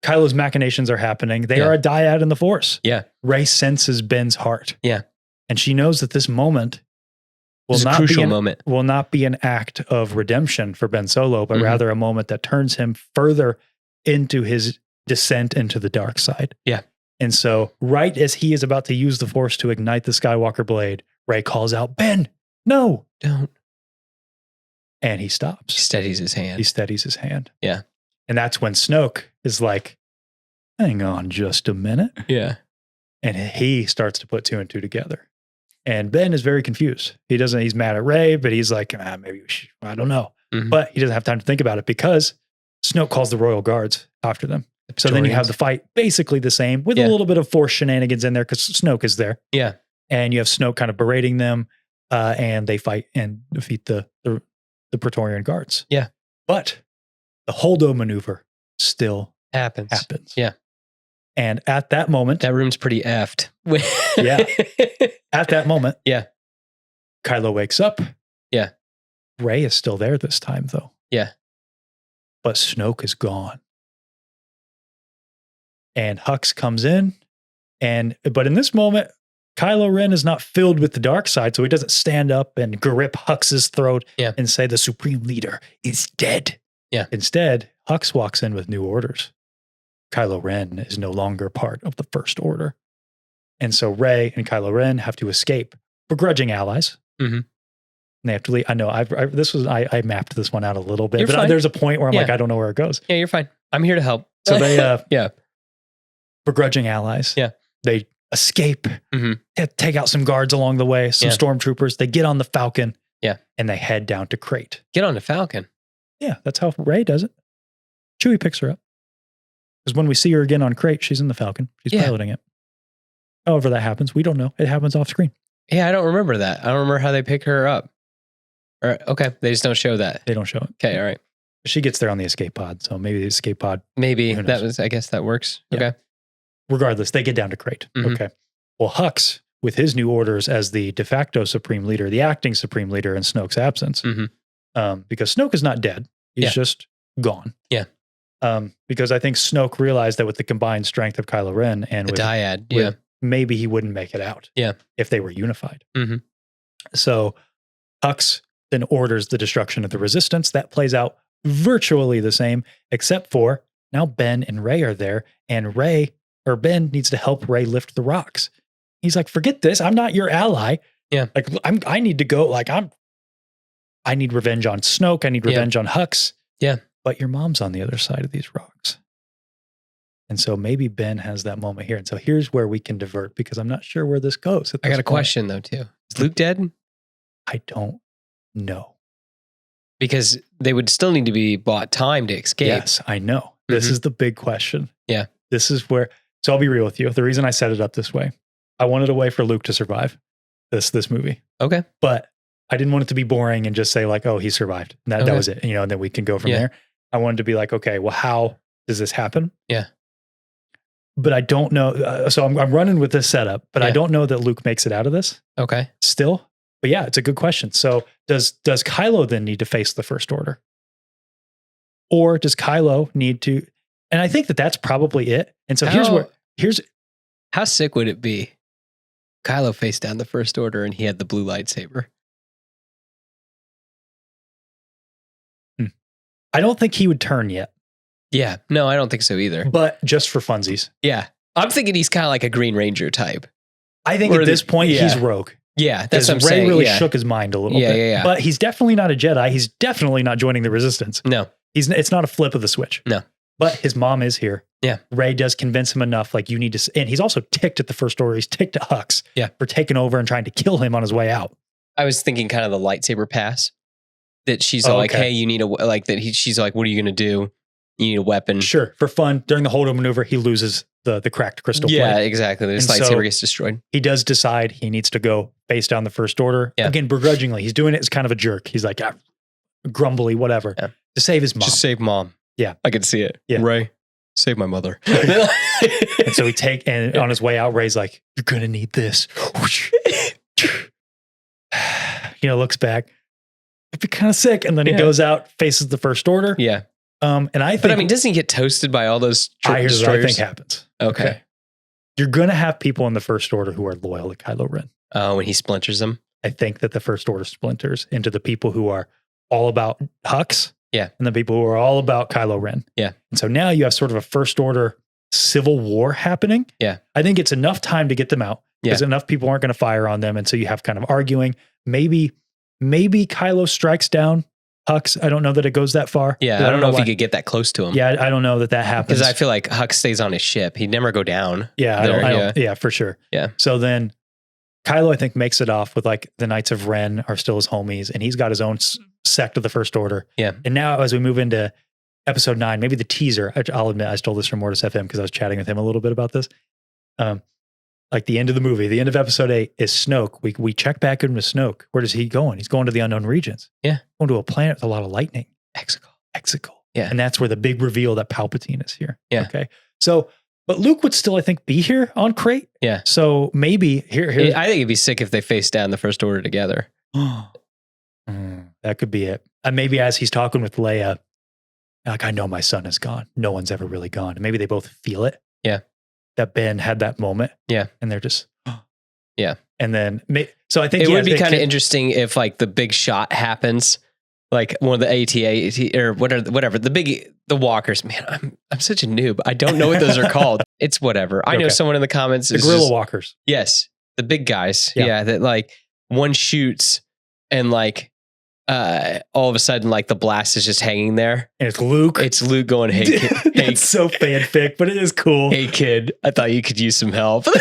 Kylo's machinations are happening, they are a dyad in the Force. Yeah. Rey senses Ben's heart. Yeah. And she knows that this moment will not be an act of redemption for Ben Solo, but rather a moment that turns him further into his descent into the dark side. Yeah. And so right as he is about to use the Force to ignite the Skywalker blade, Rey calls out, "Ben, no. Don't." And he stops. He steadies his hand. Yeah. And that's when Snoke is like, hang on just a minute. Yeah. And he starts to put 2 and 2 together. And Ben is very confused. He's mad at Rey, but he's like, maybe we should, I don't know. But he doesn't have time to think about it because Snoke calls the Royal Guards after them. So then you have the fight basically the same with a little bit of Force shenanigans in there because Snoke is there. Yeah. And you have Snoke kind of berating them and they fight and defeat the Praetorian Guards. Yeah. But the Holdo maneuver still happens. Yeah. And at that moment, that room's pretty effed. Yeah. At that moment, yeah. Kylo wakes up. Yeah. Rey is still there this time, though. Yeah. But Snoke is gone. And Hux comes in. But in this moment, Kylo Ren is not filled with the dark side, so he doesn't stand up and grip Hux's throat and say the Supreme Leader is dead. Yeah. Instead, Hux walks in with new orders. Kylo Ren is no longer part of the First Order. And so Rey and Kylo Ren have to escape, begrudging allies. Mm-hmm. And they have to leave. I know I mapped this one out a little bit, You're but fine. There's a point where I'm like, I don't know where it goes. Yeah, you're fine. I'm here to help. So they, yeah, begrudging allies. Yeah. They escape, take out some guards along the way, some stormtroopers. They get on the Falcon. Yeah. And they head down to Crate. Get on the Falcon. Yeah, that's how Rey does it. Chewie picks her up. Because when we see her again on Crate, she's in the Falcon. She's piloting it. However that happens, we don't know. It happens off screen. Yeah, I don't remember that. I don't remember how they pick her up. Okay, they just don't show that. They don't show it. Okay, all right. She gets there on the escape pod, so maybe the escape pod. Maybe that was, I guess that works. Yeah. Okay. Regardless, they get down to Crate. Okay. Well, Hux, with his new orders as the de facto Supreme Leader, the acting Supreme Leader in Snoke's absence, because Snoke is not dead. He's just gone. Yeah. Because I think Snoke realized that with the combined strength of Kylo Ren and the dyad, maybe he wouldn't make it out. Yeah. If they were unified. So Hux then orders the destruction of the Resistance. That plays out virtually the same, except for now Ben and Rey are there, and Ben needs to help Rey lift the rocks. He's like, forget this. I'm not your ally. Yeah. Like I need to go. I need revenge on Snoke. I need revenge on Hux. Yeah. But your mom's on the other side of these rocks. And so maybe Ben has that moment here. And so here's where we can divert because I'm not sure where this goes. I got a question though, too. Is Luke dead? I don't know. Because they would still need to be bought time to escape. Yes, I know. This is the big question. Yeah. This is where, so I'll be real with you. The reason I set it up this way, I wanted a way for Luke to survive this movie. Okay. But I didn't want it to be boring and just say like, oh, he survived. And that was it. And then we can go from there. I wanted to be like, okay, well, how does this happen? Yeah. But I don't know. So I'm running with this setup, but I don't know that Luke makes it out of this. Okay. Still. But yeah, it's a good question. So does Kylo then need to face the First Order? Or does Kylo need to, and I think that's probably it. And so here's how sick would it be? Kylo faced down the First Order and he had the blue lightsaber. I don't think he would turn yet. Yeah. No, I don't think so either. But just for funsies. Yeah. I'm thinking he's kind of like a Green Ranger type. I think at this point, he's rogue. Yeah, that's what I'm Rey saying. Really shook his mind a little bit. Yeah. But he's definitely not a Jedi. He's definitely not joining the Resistance. No. It's not a flip of the switch. No. But his mom is here. Yeah. Rey does convince him enough, like you need to, and he's also ticked at the First Order. He's ticked at Hux for taking over and trying to kill him on his way out. I was thinking kind of the lightsaber pass. That she's like, hey, you need she's like, what are you going to do? You need a weapon. Sure. For fun, during the Holdo maneuver, he loses the cracked crystal plate. Yeah, exactly. This lightsaber gets destroyed. He does decide he needs to go face down the First Order. Yeah. Again, begrudgingly. He's doing it as kind of a jerk. He's like, grumbly, whatever. Yeah. To save his mom. Just save mom. Yeah. I can see it. Yeah. Rey, save my mother. And so and on his way out, Rey's like, you're going to need this. Looks back. It'd be kind of sick. And then he goes out, faces the First Order. Yeah. And I think. But I mean, doesn't he get toasted by all those destroyers? I think happens. Okay. You're going to have people in the First Order who are loyal to Kylo Ren. Oh, when he splinters them? I think that the First Order splinters into the people who are all about Hux. Yeah. And the people who are all about Kylo Ren. Yeah. And so now you have sort of a First Order civil war happening. Yeah. I think it's enough time to get them out. Because enough people aren't going to fire on them. And so you have kind of arguing. Maybe Kylo strikes down Hux. I don't know that it goes that far. Yeah, I don't know if he could get that close to him. Yeah, I don't know that happens. Because I feel like Hux stays on his ship. He'd never go down. Yeah, yeah, for sure. Yeah. So then Kylo, I think, makes it off with like the Knights of Ren are still his homies, and he's got his own sect of the First Order. Yeah. And now as we move into episode 9, maybe the teaser, I'll admit I stole this from Mortis FM because I was chatting with him a little bit about this. Like the end of the movie, the end of episode 8 is Snoke. We check back in with Snoke. Where does he going? He's going to the unknown regions. Yeah. Going to a planet with a lot of lightning. Exegol. Yeah. And that's where the big reveal that Palpatine is here. Yeah. Okay. So, but Luke would still, I think, be here on Crate. Yeah. So maybe here. I think it'd be sick if they faced down the First Order together. That could be it. And maybe as he's talking with Leia, like, I know my son is gone. No one's ever really gone. And maybe they both feel it. Yeah. That Ben had that moment. Yeah. And they're just, yeah. And then, so I think it would be kind of interesting if like the big shot happens, like one of the AT or whatever, the walkers. Man, I'm such a noob. I don't know what those are called. It's whatever. I know someone in the comments. The guerrilla walkers. Yes. The big guys. Yeah. That like one shoots and like, all of a sudden, like the blast is just hanging there. And it's Luke. It's Luke going, hey, kid. Hey, it's so fanfic, but it is cool. Hey, kid, I thought you could use some help. What?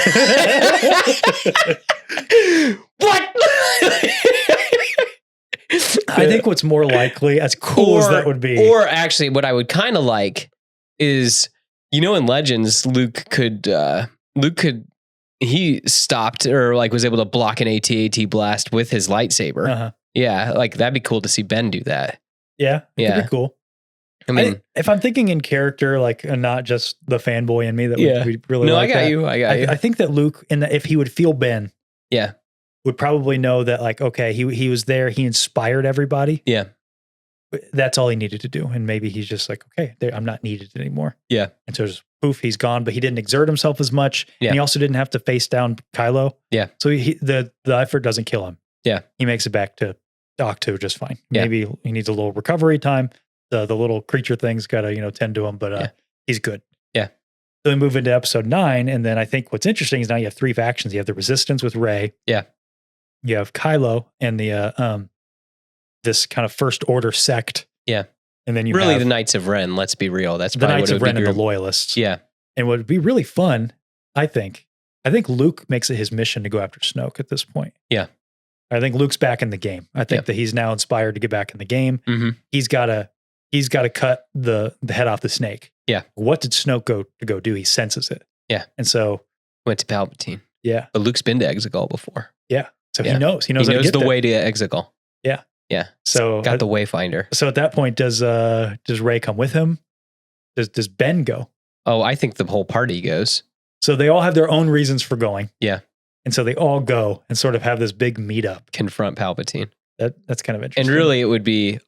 I think what's more likely, as cool as that would be. Or actually, what I would kind of like is, in Legends, Luke could, he stopped or like was able to block an AT-AT blast with his lightsaber. Uh-huh. Yeah, like that'd be cool to see Ben do that. Yeah, it'd be cool. I mean, if I'm thinking in character, like not just the fanboy in me that we really no, like I got you. I think that Luke, if he would feel Ben, yeah, would probably know that like, okay, he was there, he inspired everybody. Yeah, that's all he needed to do, and maybe he's just like, okay, I'm not needed anymore. Yeah, and so just poof, he's gone, but he didn't exert himself as much, and he also didn't have to face down Kylo. Yeah, so the effort doesn't kill him. Yeah, he makes it back to Doc 2 just fine. Yeah. Maybe he needs a little recovery time. The little creature thing's got to tend to him, but he's good. Yeah. So we move into episode 9, and then I think what's interesting is now you have 3 factions. You have the Resistance with Rey. Yeah. You have Kylo and the this kind of First Order sect. Yeah. And then you really have the Knights of Ren. Let's be real. That's the probably Knights what of Ren and the Loyalists. Yeah. And what would be really fun, I think Luke makes it his mission to go after Snoke at this point. Yeah. I think Luke's back in the game. I think that he's now inspired to get back in the game. Mm-hmm. He's got to cut the head off the snake. Yeah. What did Snoke go do? He senses it. Yeah. And so went to Palpatine. Yeah. But Luke's been to Exegol before. Yeah. So he knows how to get the there. way to Exegol. Yeah. Yeah. So got the Wayfinder. So at that point, does Rey come with him? Does Ben go? Oh, I think the whole party goes. So they all have their own reasons for going. Yeah. And so they all go and sort of have this big meetup. Confront Palpatine. That's kind of interesting. And really, it would be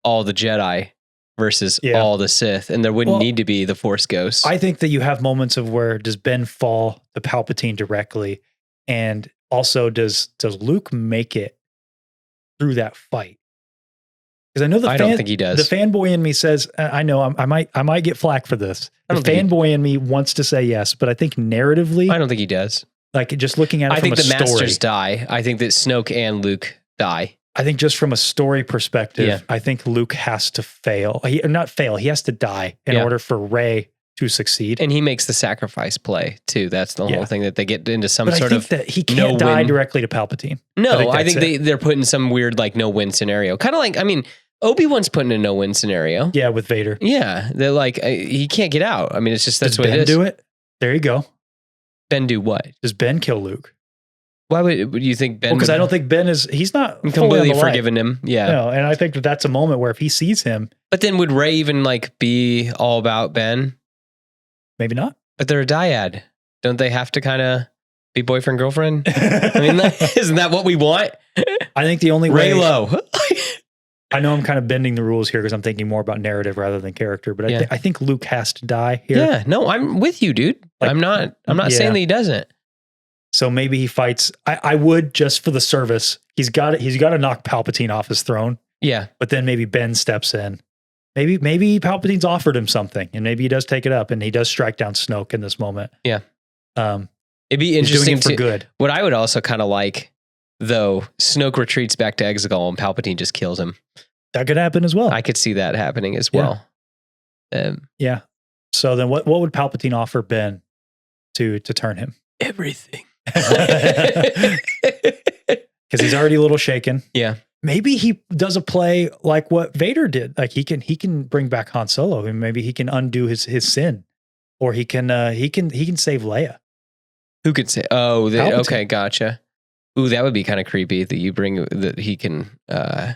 all the Jedi versus all the Sith. And there wouldn't need to be the Force ghosts. I think that you have moments of where does Ben fall to Palpatine directly? And also does Luke make it through that fight? Because I know I don't think he does. The fanboy in me says, I know I might get flack for this. The fanboy in me wants to say yes, but I think narratively, I don't think he does. Like just looking at it from a story. I think the Masters die. I think that Snoke and Luke die. I think just from a story perspective, I think Luke has to fail. He has to die in order for Rey to succeed. And he makes the sacrifice play too. That's the whole thing, that they get into some sort of that he can't die directly to Palpatine. No, I think they're putting some weird like no-win scenario. Kind of like, Obi-Wan's putting a no-win scenario. Yeah, with Vader. Yeah, they're like, he can't get out. It's just that's what it is. Does Ben do it? There you go. Ben do what? Does Ben kill Luke? Why would you think Ben? Because I don't think Ben he's not completely forgiven him. Yeah. No, and I think that's a moment where if he sees him. But then would Rey even like be all about Ben? Maybe not. But they're a dyad. Don't they have to kind of be boyfriend, girlfriend? Isn't that what we want? I think the only way. Reylo. I know I'm kind of bending the rules here because I'm thinking more about narrative rather than character, but I think Luke has to die here. Yeah, no, I'm with you, dude. Like, I'm not saying that he doesn't. So maybe he fights. I would, just for the service. He's got to knock Palpatine off his throne. Yeah. But then maybe Ben steps in. Maybe Palpatine's offered him something, and maybe he does take it up, and he does strike down Snoke in this moment. Yeah. It'd be interesting he's doing it for good. What I would also kind of like, though, Snoke retreats back to Exegol and Palpatine just kills him. That could happen as well. I could see that happening as well. Yeah. So then what would Palpatine offer Ben to turn him? Everything. Because he's already a little shaken. Yeah. maybe he does a play like what Vader did. Like he can bring back Han Solo, and maybe he can undo his sin, or he can save Leia. Who could say? Oh, Palpatine. Okay, gotcha. Ooh, that would be kind of creepy that you bring that he can.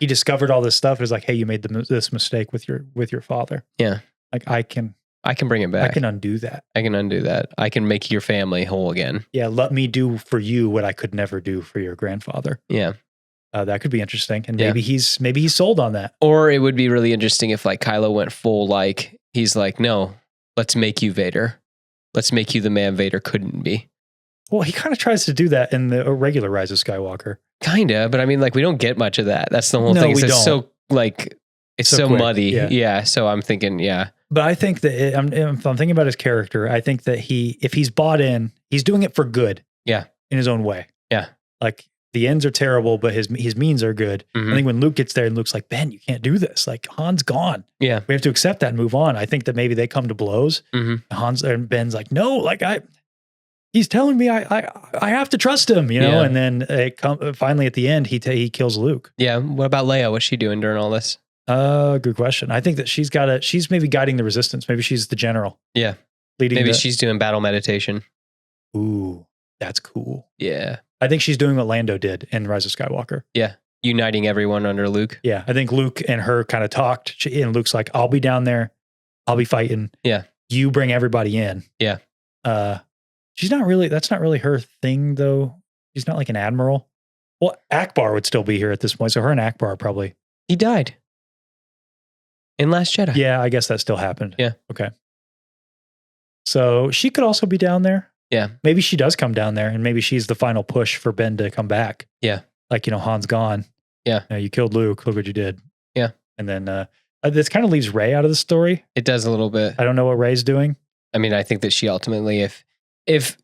He discovered all this stuff. It was like, hey, you made this mistake with your father. Yeah, like I can bring it back. I can undo that. I can make your family whole again. Yeah, let me do for you what I could never do for your grandfather. Yeah. That could be interesting, and maybe he's sold on that. Or it would be really interesting if like Kylo went full like he's like, no, let's make you Vader. Let's make you the man Vader couldn't be. Well, he kind of tries to do that in the regular Rise of Skywalker. Kinda, but I mean, like we don't get much of that. That's the whole thing. It's so like it's so muddy. Yeah. So I'm thinking, But I think that if I'm thinking about his character, I think that if he's bought in, he's doing it for good. Yeah. In his own way. Yeah. Like the ends are terrible, but his means are good. Mm-hmm. I think when Luke gets there and Luke's like, Ben, you can't do this. Like Han's gone. Yeah. We have to accept that and move on. I think that maybe they come to blows. Mm-hmm. And Ben's like, no, like he's telling me I have to trust him, you know? And then finally at the end, he kills Luke. Yeah. What about Leia? What's she doing during all this? Good question. I think that she's maybe guiding the resistance. Maybe she's the general. Yeah. Maybe she's doing battle meditation. Ooh, that's cool. Yeah. I think she's doing what Lando did in Rise of Skywalker. Yeah. Uniting everyone under Luke. Yeah. I think Luke and her kind of talked, and Luke's like, I'll be down there. I'll be fighting. Yeah. You bring everybody in. Yeah. That's not really her thing though. She's not like an admiral. Well, Akbar would still be here at this point. So her and Akbar probably. He died in Last Jedi. Yeah. I guess that still happened. Yeah. Okay. So she could also be down there. Yeah. Maybe she does come down there, and maybe she's the final push for Ben to come back. Yeah. Like, Han's gone. Yeah. You killed Luke. Look what you did. Yeah. And then this kind of leaves Rey out of the story. It does a little bit. I don't know what Rey's doing. I mean, I think that she ultimately, if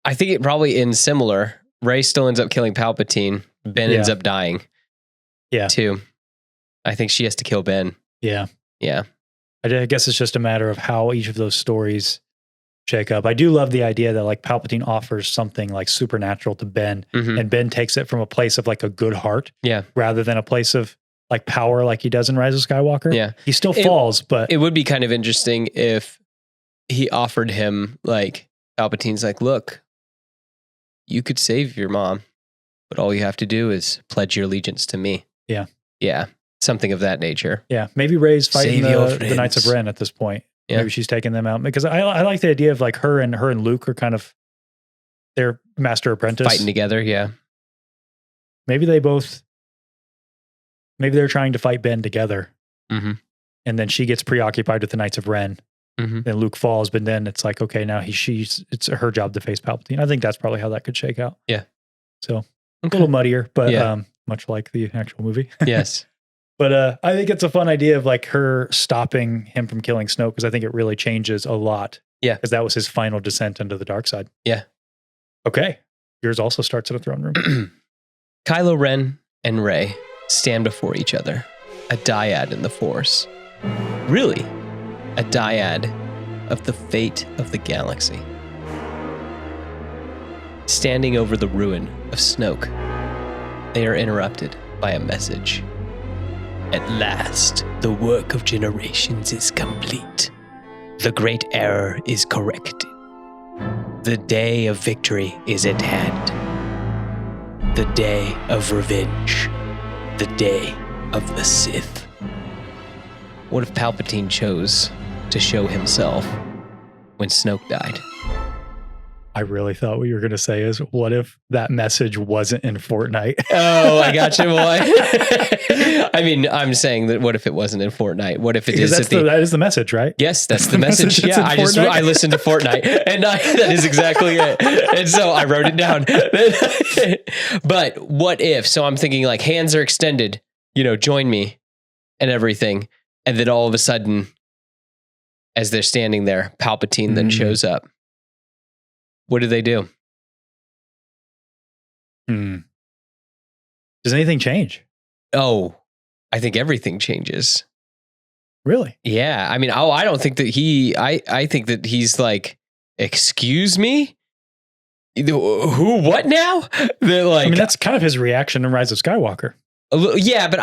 I think it probably ends similar. Rey still ends up killing Palpatine. Ben ends up dying. Yeah. Too. I think she has to kill Ben. Yeah. Yeah. I guess it's just a matter of how each of those stories shake up. I do love the idea that like Palpatine offers something like supernatural to Ben, and Ben takes it from a place of like a good heart, rather than a place of like power, like he does in Rise of Skywalker. Yeah, he still falls, but it would be kind of interesting if he offered him like Palpatine's like, look, you could save your mom, but all you have to do is pledge your allegiance to me. Yeah, yeah, something of that nature. Yeah, maybe Rey's fighting the Knights of Ren at this point. Yeah. Maybe she's taking them out, because I like the idea of like her and Luke are kind of their master apprentice fighting together. Yeah, maybe they're trying to fight Ben together, and then she gets preoccupied with the Knights of Ren. Then Luke falls, but then it's like, okay, now it's her job to face Palpatine. I think that's probably how that could shake out. Yeah, so a little muddier, but much like the actual movie. Yes. But I think it's a fun idea of like her stopping him from killing Snoke, because I think it really changes a lot. Yeah. Because that was his final descent into the dark side. Yeah. Okay. Yours also starts in a throne room. Kylo Ren and Rey stand before each other, a dyad in the Force. Really, a dyad of the fate of the galaxy. Standing over the ruin of Snoke, they are interrupted by a message. At last, the work of generations is complete. The great error is corrected. The day of victory is at hand. The day of revenge. The day of the Sith. What if Palpatine chose to show himself when Snoke died? I really thought what you were going to say is, what if that message wasn't in Fortnite? Oh, I got you. Well, I mean, I'm saying that what if it wasn't in Fortnite? What if it is? That is the message, right? Yes, that's the message. Yeah, I listened to Fortnite, and that is exactly it. And so I wrote it down. But what if? So I'm thinking like hands are extended, join me and everything. And then all of a sudden, as they're standing there, Palpatine then shows up. What do they do? Does anything change? Oh, I think everything changes. Really? Yeah. I mean, I don't think that I think that he's like, excuse me? Who? What now? They're like, I mean, that's kind of his reaction in Rise of Skywalker. Yeah, but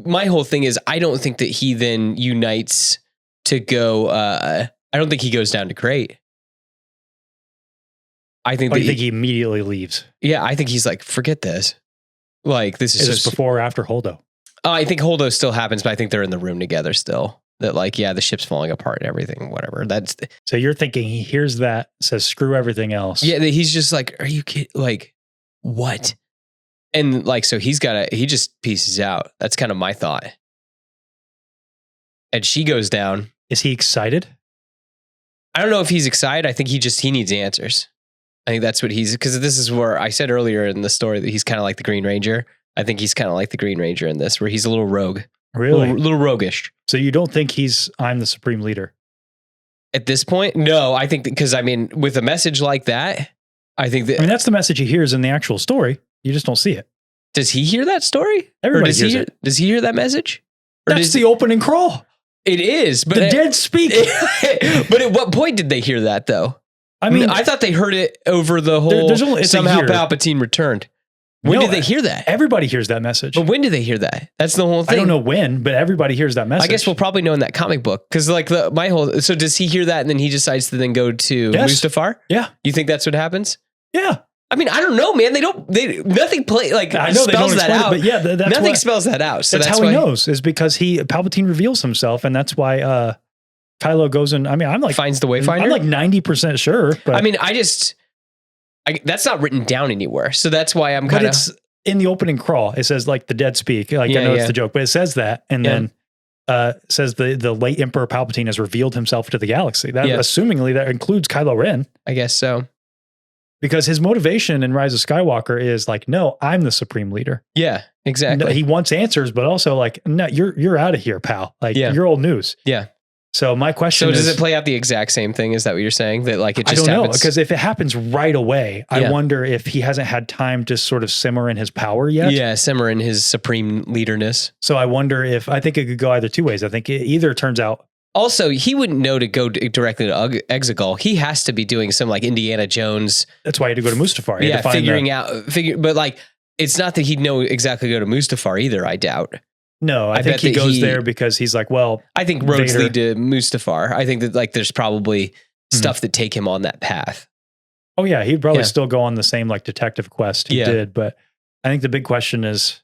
my whole thing is I don't think that he then unites to go. I don't think he goes down to Crate. I think. You think he immediately leaves? Yeah, I think he's like, forget this. Like this is this before or after Holdo? I think Holdo still happens, but I think they're in the room together still. That like, yeah, the ship's falling apart and everything, whatever. So you're thinking he hears that, says screw everything else. Yeah, he's just like, are you kidding? Like, what? And like, so he just pieces out. That's kind of my thought. And she goes down. Is he excited? I don't know if he's excited. I think he needs answers. I think that's what because this is where I said earlier in the story that he's kind of like the Green Ranger. I think he's kind of like the Green Ranger in this, where he's a little rogue. Really? A little roguish. So you don't think I'm the supreme leader? At this point? No, I think because, I mean, with a message like that, I think that... I mean, that's the message he hears in the actual story. You just don't see it. Does he hear that story? Everybody hears it. Does he hear that message? Or that's the opening crawl. It is. But the dead speak. But at what point did they hear that, though? I mean, I thought they heard it over the whole somehow Palpatine returned. When did they hear that? Everybody hears that message. But when did they hear that? That's the whole thing. I don't know when, but everybody hears that message. I guess we'll probably know in that comic book. Because like so does he hear that and then he decides to then go to Mustafar? Yeah. You think that's what happens? Yeah. I mean, I don't know, man. Nothing like I know spells that out. But yeah, nothing spells that out. So that's how he knows, is because Palpatine reveals himself, and that's why Kylo goes in. I mean, I'm like finds the Wayfinder. I'm like 90% sure. But I mean, that's not written down anywhere, so that's why I'm kind of. It's in the opening crawl. It says like the dead speak. Like I know it's the joke, but it says that, and then says the late Emperor Palpatine has revealed himself to the galaxy. That assumingly that includes Kylo Ren. I guess so. Because his motivation in Rise of Skywalker is like, no, I'm the supreme leader. Yeah, exactly. No, he wants answers, but also like, no, you're out of here, pal. Like you're old news. Yeah. So my question is, does it play out the exact same thing? Is that what you're saying? That like it just I don't happens? know, because if it happens right away, I wonder if he hasn't had time to sort of simmer in his power yet. Yeah, simmer in his supreme leaderness. So I wonder I think it could go either two ways. I think it either turns out. Also, he wouldn't know to go directly to Exegol. He has to be doing some like Indiana Jones. That's why he had to go to Mustafar. But like, it's not that he'd know exactly go to Mustafar either, I doubt. No, I think he goes there because he's like, well, I think roads lead to Mustafar. I think that like there's probably stuff that take him on that path. Oh yeah, he'd probably still go on the same like detective quest he did. But I think the big question is,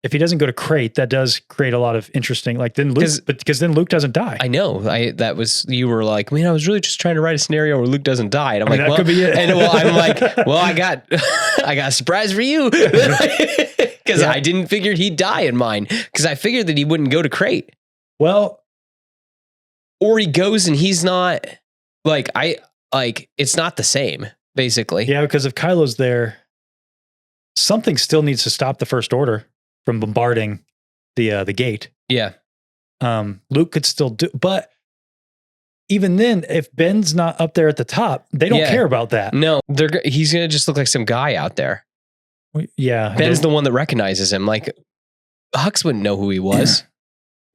if he doesn't go to Crate, that does create a lot of interesting, like then Luke, because then Luke doesn't die. I know. You were like, man, I was really just trying to write a scenario where Luke doesn't die. And I'm like, that could be it. And I'm like, well, I got a surprise for you. Because I didn't figure he'd die in mine. Because I figured that he wouldn't go to Crate. Well, or he goes and he's not it's not the same, basically. Yeah, because if Kylo's there, something still needs to stop the First Order from bombarding the gate. Yeah. Luke could still do, but even then, if Ben's not up there at the top, they don't care about that. No, he's going to just look like some guy out there. Yeah. Ben's the one that recognizes him. Like, Hux wouldn't know who he was.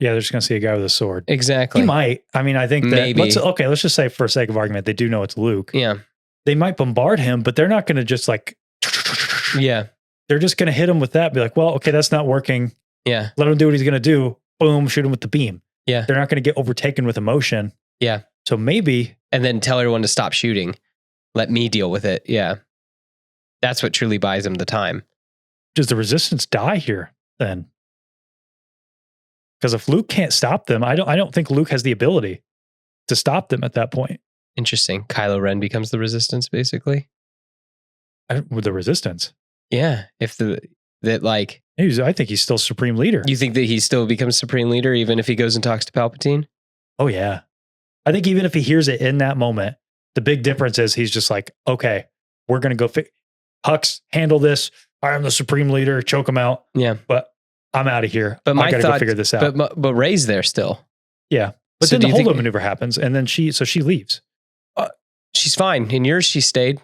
Yeah, they're just going to see a guy with a sword. Exactly. He might. I mean, I think that maybe. Let's just say for sake of argument, they do know it's Luke. Yeah. They might bombard him, but they're not going to just like, yeah. They're just going to hit him with that. Be like, well, okay, that's not working. Yeah. Let him do what he's going to do. Boom, shoot him with the beam. Yeah. They're not going to get overtaken with emotion. Yeah. So maybe. And then tell everyone to stop shooting. Let me deal with it. Yeah. That's what truly buys him the time. Does the Resistance die here then? Because if Luke can't stop them, I don't think Luke has the ability to stop them at that point. Interesting. Kylo Ren becomes the Resistance, basically. With the Resistance. Yeah. I think he's still Supreme Leader. You think that he still becomes Supreme Leader even if he goes and talks to Palpatine? Oh yeah. I think even if he hears it in that moment, the big difference is he's just like, okay, we're going to go Hux, handle this. I am the Supreme Leader, choke him out. Yeah. But I'm out of here. But I got to go figure this out. But Rey's there still. Yeah. But then the Holdo maneuver happens and then she leaves. She's fine. In yours, she stayed.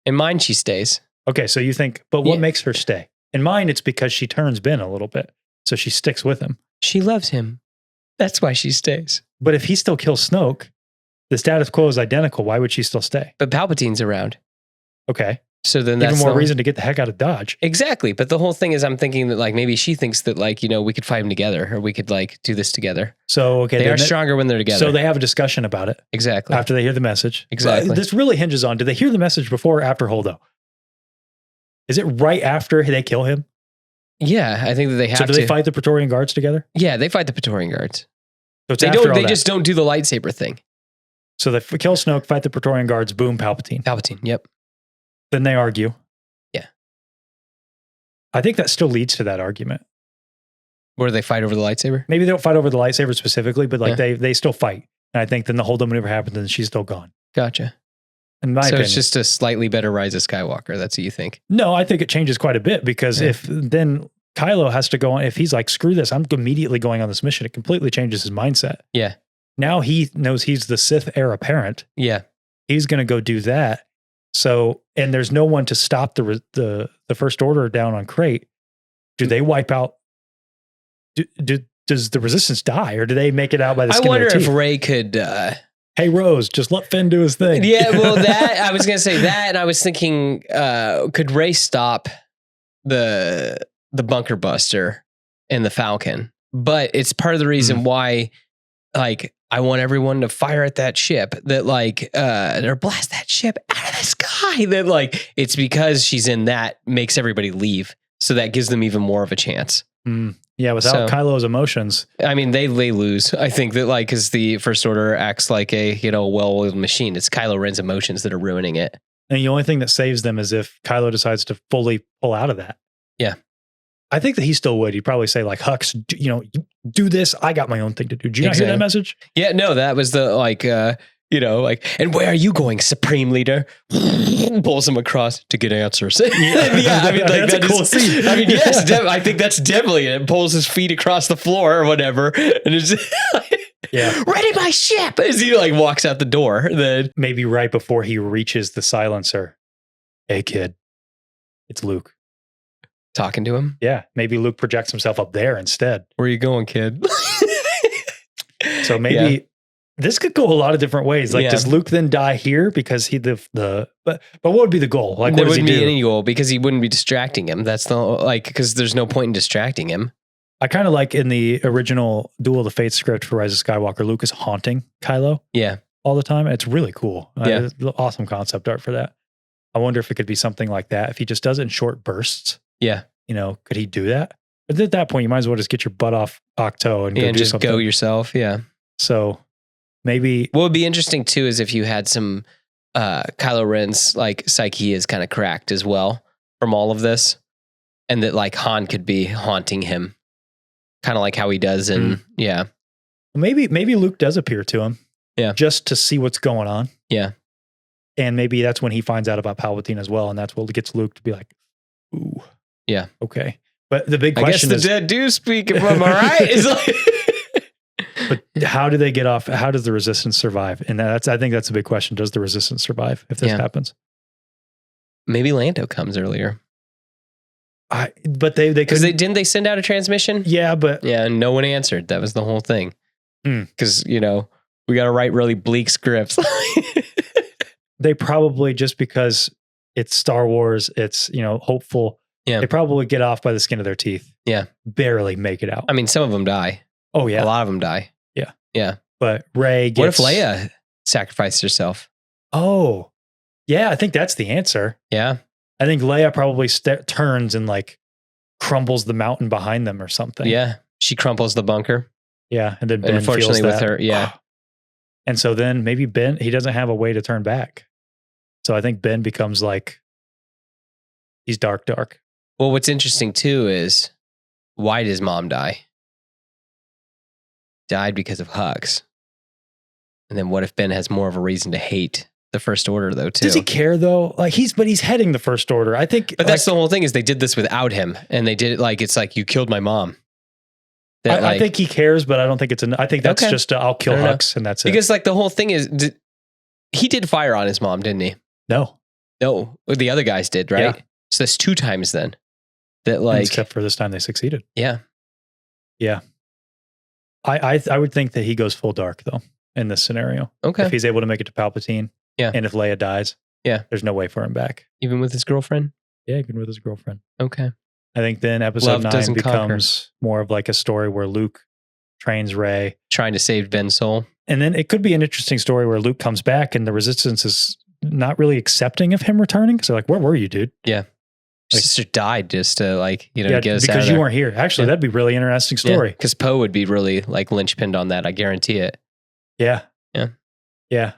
In mine, she stays. Okay, so you think, but what makes her stay? In mine, it's because she turns Ben a little bit. So she sticks with him. She loves him. That's why she stays. But if he still kills Snoke, the status quo is identical. Why would she still stay? But Palpatine's around. Okay. So then Even that's more reason to get the heck out of Dodge. Exactly. But the whole thing is I'm thinking that like maybe she thinks that like, we could fight them together or we could like do this together. So, okay. They are stronger when they're together. So they have a discussion about it. Exactly. After they hear the message. Exactly. This really hinges on, do they hear the message before or after Holdo? Is it right after they kill him? Yeah, I think that they have to. So do they fight the Praetorian Guards together? Yeah, they fight the Praetorian Guards. So they just don't do the lightsaber thing. So they kill Snoke, fight the Praetorian Guards, boom, Palpatine. Palpatine, yep. Then they argue. Yeah. I think that still leads to that argument. Where they fight over the lightsaber? Maybe they don't fight over the lightsaber specifically, but like they still fight. And I think then the Holdo maneuver happens and she's still gone. Gotcha. In my opinion. It's just a slightly better Rise of Skywalker. That's what you think? No, I think it changes quite a bit because if then Kylo has to go on, if he's like, screw this, I'm immediately going on this mission. It completely changes his mindset. Yeah. Now he knows he's the Sith heir apparent. Yeah. He's going to go do that. So, and there's no one to stop the First Order down on Crate. Do they wipe out? Does the Resistance die, or do they make it out by the skin of their teeth? I wonder if Rey could. Hey Rose, just let Finn do his thing. Yeah, well, I was going to say that, and I was thinking, could Rey stop the bunker buster and the Falcon? But it's part of the reason why, like, I want everyone to fire at that ship, that like, or blast that ship out of the sky. That like, it's because she's in that makes everybody leave, so that gives them even more of a chance. Yeah, without Kylo's emotions, I mean, they lose. I think that like, because the First Order acts like a well-oiled machine. It's Kylo Ren's emotions that are ruining it. And the only thing that saves them is if Kylo decides to fully pull out of that. Yeah. I think that he still would. He'd probably say like, Hux, do this. I got my own thing to do. Did you not hear that message? Yeah, no, that was the like, and where are you going, Supreme Leader? Pulls him across to get answers. Yeah, I mean, like, that's a cool scene. I mean, yes, I think that's definitely it. Pulls his feet across the floor or whatever, and it's ready my ship as he like walks out the door. Then maybe right before he reaches the silencer, hey kid, it's Luke. Talking to him? Yeah. Maybe Luke projects himself up there instead. Where are you going, kid? So maybe this could go a lot of different ways. Like, does Luke then die here because he but what would be the goal? Like, there what does he do? Wouldn't be any goal because he wouldn't be distracting him. That's because there's no point in distracting him. I kind of like in the original Duel of the Fates script for Rise of Skywalker, Luke is haunting Kylo. Yeah. All the time. It's really cool. Yeah. Awesome concept art for that. I wonder if it could be something like that. If he just does it in short bursts. Yeah. Could he do that? But at that point, you might as well just get your butt off Octo and just something. Go yourself. Yeah. So maybe what would be interesting too is if you had some Kylo Ren's like psyche is kind of cracked as well from all of this, and that like Han could be haunting him, kind of like how he does in Maybe Luke does appear to him. Yeah. Just to see what's going on. Yeah. And maybe that's when he finds out about Palpatine as well, and that's what gets Luke to be like, ooh. Yeah. Okay. But the big question is, the dead do speak, am I right? It's like, but how do they get off? How does the Resistance survive? And I think that's a big question. Does the Resistance survive if this happens? Maybe Lando comes earlier. But they because didn't they send out a transmission? Yeah, but and no one answered. That was the whole thing. Because we got to write really bleak scripts. They probably, just because it's Star Wars, it's hopeful. Yeah. They probably get off by the skin of their teeth. Yeah. Barely make it out. I mean, some of them die. Oh, yeah. A lot of them die. Yeah. Yeah. But Rey gets... What if Leia sacrificed herself? Oh. Yeah, I think that's the answer. Yeah. I think Leia probably turns and like crumbles the mountain behind them or something. Yeah. She crumples the bunker. Yeah. And then Ben unfortunately feels with that. her. Yeah. And so then maybe Ben, he doesn't have a way to turn back. So I think Ben becomes like, he's dark. Well, what's interesting too is, why did his mom die? Died because of Hux. And then what if Ben has more of a reason to hate the First Order though too? Does he care though? Like he's heading the First Order. I think. But that's the whole thing, is they did this without him, and they did it like, it's like, you killed my mom. I think he cares, but I don't think it's I think that's just I'll kill Hux and that's it. Because like the whole thing is, he did fire on his mom, didn't he? No, the other guys did, right? Yeah. So that's 2 times then. That like, except for this time they succeeded. Yeah. Yeah. I would think that he goes full dark though in this scenario. Okay. If he's able to make it to Palpatine. Yeah. And if Leia dies. there's no way for him back. Even with his girlfriend? Yeah, even with his girlfriend. Okay. I think then episode 9 becomes more of like a story where Luke trains Rey. Trying to save Ben's soul. And then it could be an interesting story where Luke comes back and the Resistance is not really accepting of him returning. So like, where were you, dude? Yeah. His sister died just to like, get us out of there. Because you weren't here. Actually, that'd be a really interesting story. Because Poe would be really like linchpinned on that. I guarantee it. Yeah. Yeah. Yeah.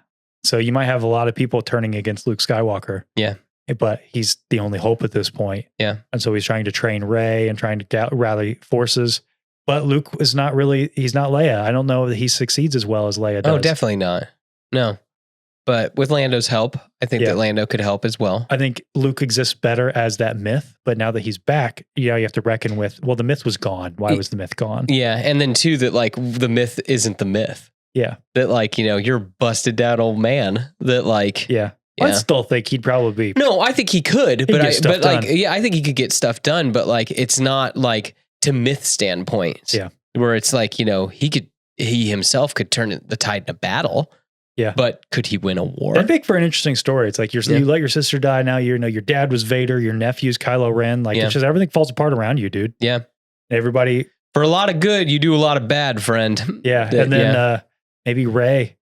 So you might have a lot of people turning against Luke Skywalker. Yeah. But he's the only hope at this point. Yeah. And so he's trying to train Rey and trying to rally forces. But Luke is not really, he's not Leia. I don't know that he succeeds as well as Leia does. Oh, definitely not. No. But with Lando's help, I think that Lando could help as well. I think Luke exists better as that myth, but now that he's back, you have to reckon with, well, the myth was gone. Why was the myth gone? Yeah. And then too, that like the myth isn't the myth. Yeah. That like, you're busted down old man that like. Yeah. I still think he'd probably be. No, I think he could, but I think he could get stuff done, but like, it's not like to myth standpoint. Yeah. Where it's like, he himself could turn the tide in a battle. Yeah. But could he win a war? That'd make for an interesting story. It's like you let your sister die. Now your dad was Vader. Your nephew's Kylo Ren. Like it's just everything falls apart around you, dude. Yeah. Everybody. For a lot of good, you do a lot of bad, friend. Yeah. And then maybe Rey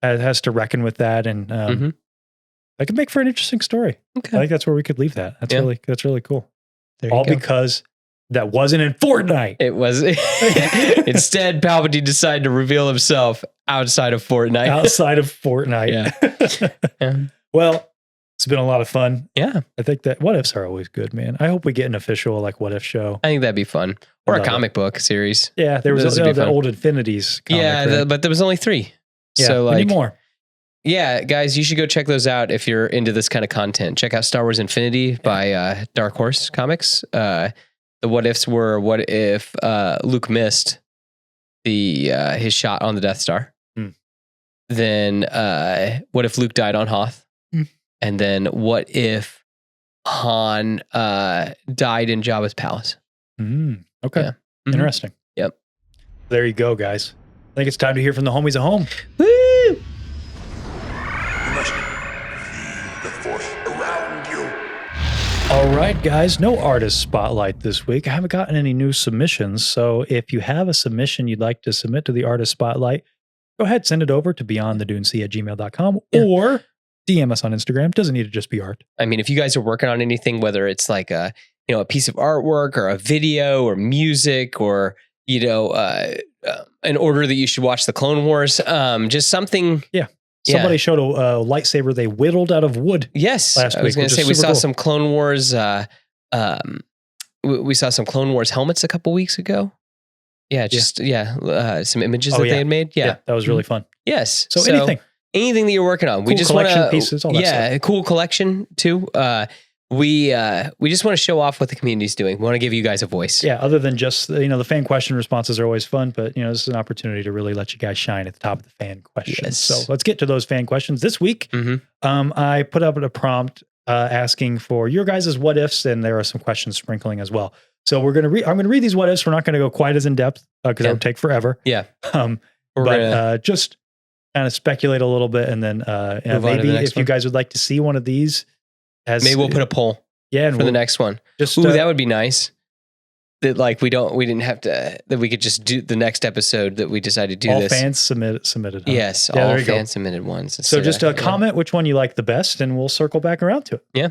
has to reckon with that. And that could make for an interesting story. Okay. I think that's where we could leave that. That's really cool. All because that wasn't in Fortnite. It was. Instead, Palpatine decided to reveal himself outside of Fortnite. Outside of Fortnite. Yeah. Well, it's been a lot of fun. Yeah. I think that what ifs are always good, man. I hope we get an official what if show. I think that'd be fun. Or a comic book series. Yeah. There was the old Infinities comic. Yeah, right? But there was only 3. Yeah, so we need more. Yeah, guys, you should go check those out if you're into this kind of content. Check out Star Wars Infinity by Dark Horse Comics. The what ifs were, what if Luke missed his shot on the Death Star? Then what if Luke died on Hoth? And then what if Han died in Jabba's palace? Okay. Yeah. Interesting. Yep. There you go, guys. I think it's time to hear from the homies at home. Woo! All right, guys, no artist spotlight this week. I haven't gotten any new submissions. So if you have a submission you'd like to submit to the artist spotlight, go ahead, send it over to beyondthedunesea@gmail.com or DM us on Instagram. Doesn't need to just be art. I mean, if you guys are working on anything, whether it's like a piece of artwork or a video or music or, an order that you should watch the Clone Wars, just something. Yeah. Somebody showed a lightsaber they whittled out of wood. Yes, last I was going week, to say we saw cool. some Clone Wars. We saw some Clone Wars helmets a couple weeks ago. Yeah, some images that they had made. Yeah, that was really fun. Yes. So anything that you're working on, cool we just collection want to pieces. All that stuff. a cool collection too. We just want to show off what the community is doing. We want to give you guys a voice. Yeah, other than just, the fan question responses are always fun, but, this is an opportunity to really let you guys shine at the top of the fan questions. Yes. So let's get to those fan questions. This week, I put up a prompt asking for your guys' what ifs, and there are some questions sprinkling as well. So I'm going to read these what ifs. We're not going to go quite as in depth because that would take forever. Yeah. Just kind of speculate a little bit, and then maybe if you guys would like to see one of these, maybe we'll put a poll. Yeah, for the next one. That would be nice. That we didn't have to. That we could just do the next episode. That we decided to do all this. All fans submitted. Huh? Yes, all fan submitted ones. So just comment which one you like the best, and we'll circle back around to it. Yeah.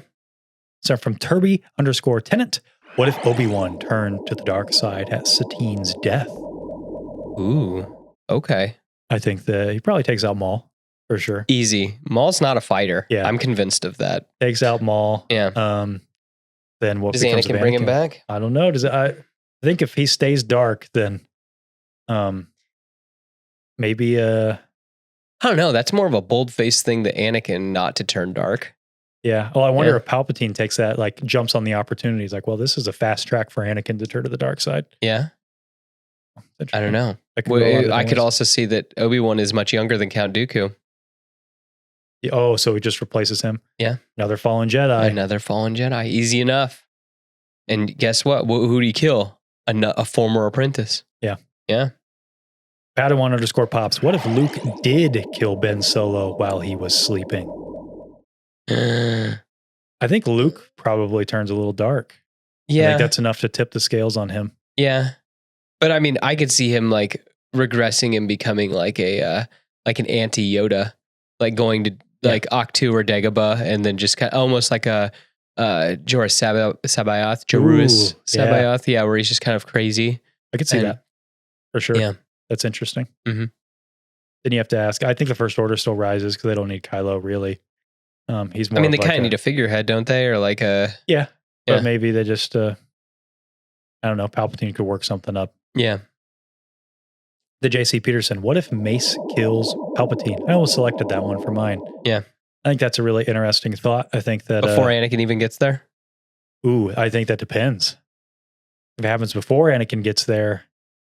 So from Turby_Tenant, what if Obi-Wan turned to the dark side at Satine's death? Ooh, okay. I think that he probably takes out Maul. For sure. Easy. Maul's not a fighter. Yeah. I'm convinced of that. Takes out Maul. Yeah. Then what does Anakin bring him back? I don't know. I think if he stays dark, then maybe I don't know. That's more of a bold-faced thing that Anakin not to turn dark. Yeah. Oh, I wonder if Palpatine takes that, jumps on the opportunity. He's like, well, this is a fast track for Anakin to turn to the dark side. Yeah. I don't know. I could also see that Obi-Wan is much younger than Count Dooku. Oh, so he just replaces him? Yeah. Another fallen Jedi. Easy enough. And guess what? Who do you kill? A former apprentice. Yeah. Yeah. Padawan_Pops. What if Luke did kill Ben Solo while he was sleeping? I think Luke probably turns a little dark. I Yeah. think that's enough to tip the scales on him. Yeah. But I mean, I could see him like regressing and becoming like a like an anti-Yoda, like going to like Octu or Dagobah, and then just kind of almost like a Jorus Sabaoth, yeah, where he's just kind of crazy. I could see that for sure. Yeah. That's interesting. Mm-hmm. Then you have to ask. I think the First Order still rises because they don't need Kylo really. He's more. I mean, they like kind of need a figurehead, don't they? Or like a but maybe they just. I don't know. Palpatine could work something up. Yeah. The J.C. Peterson. What if Mace kills Palpatine? I almost selected that one for mine. Yeah. I think that's a really interesting thought. I think that before Anakin even gets there. I think that depends. If it happens before Anakin gets there,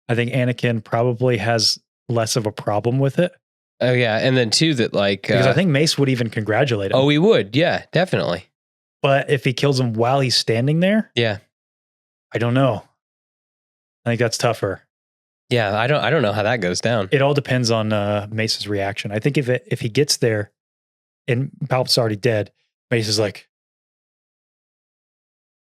I think Anakin probably has less of a problem with it. Oh yeah, and then too that like because I think Mace would even congratulate him. Oh, he would. Yeah, definitely. But if he kills him while he's standing there, yeah, I don't know. I think that's tougher. Yeah, I don't know how that goes down. It all depends on Mace's reaction. I think if he gets there and Palp's already dead, Mace is like,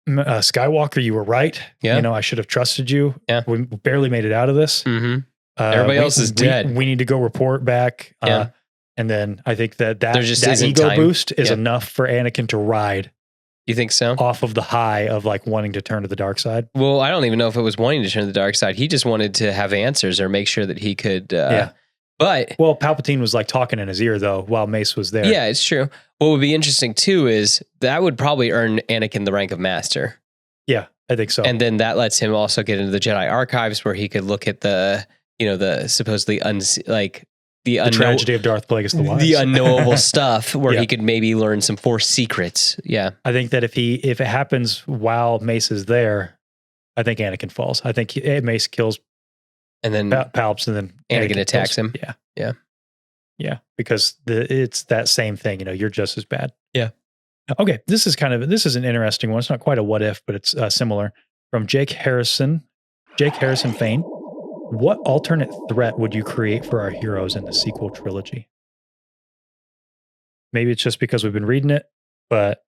Skywalker, you were right. Yeah. You know, I should have trusted you. Yeah. We barely made it out of this. Mm-hmm. Everybody else is dead. We need to go report back. Yeah. And then I think that just ego boost is enough for Anakin to ride. You think so? Off of the high of like wanting to turn to the dark side. Well, I don't even know if it was wanting to turn to the dark side. He just wanted to have answers or make sure that he could. But Palpatine was like talking in his ear though while Mace was there. Yeah, it's true. What would be interesting too is that would probably earn Anakin the rank of master. Yeah, I think so. And then that lets him also get into the Jedi archives where he could look at the supposedly the tragedy of Darth Plagueis the Wise, the unknowable stuff where he could maybe learn some Force secrets. Yeah, I think that if it happens while Mace is there, I think Anakin falls. I think Mace kills, and then Palps, and then Anakin attacks him. Yeah, because it's that same thing. You know, you're just as bad. Yeah. Okay, this is an interesting one. It's not quite a what if, but it's similar. From Jake Harrison Fane. What alternate threat would you create for our heroes in the sequel trilogy? Maybe it's just because we've been reading it, but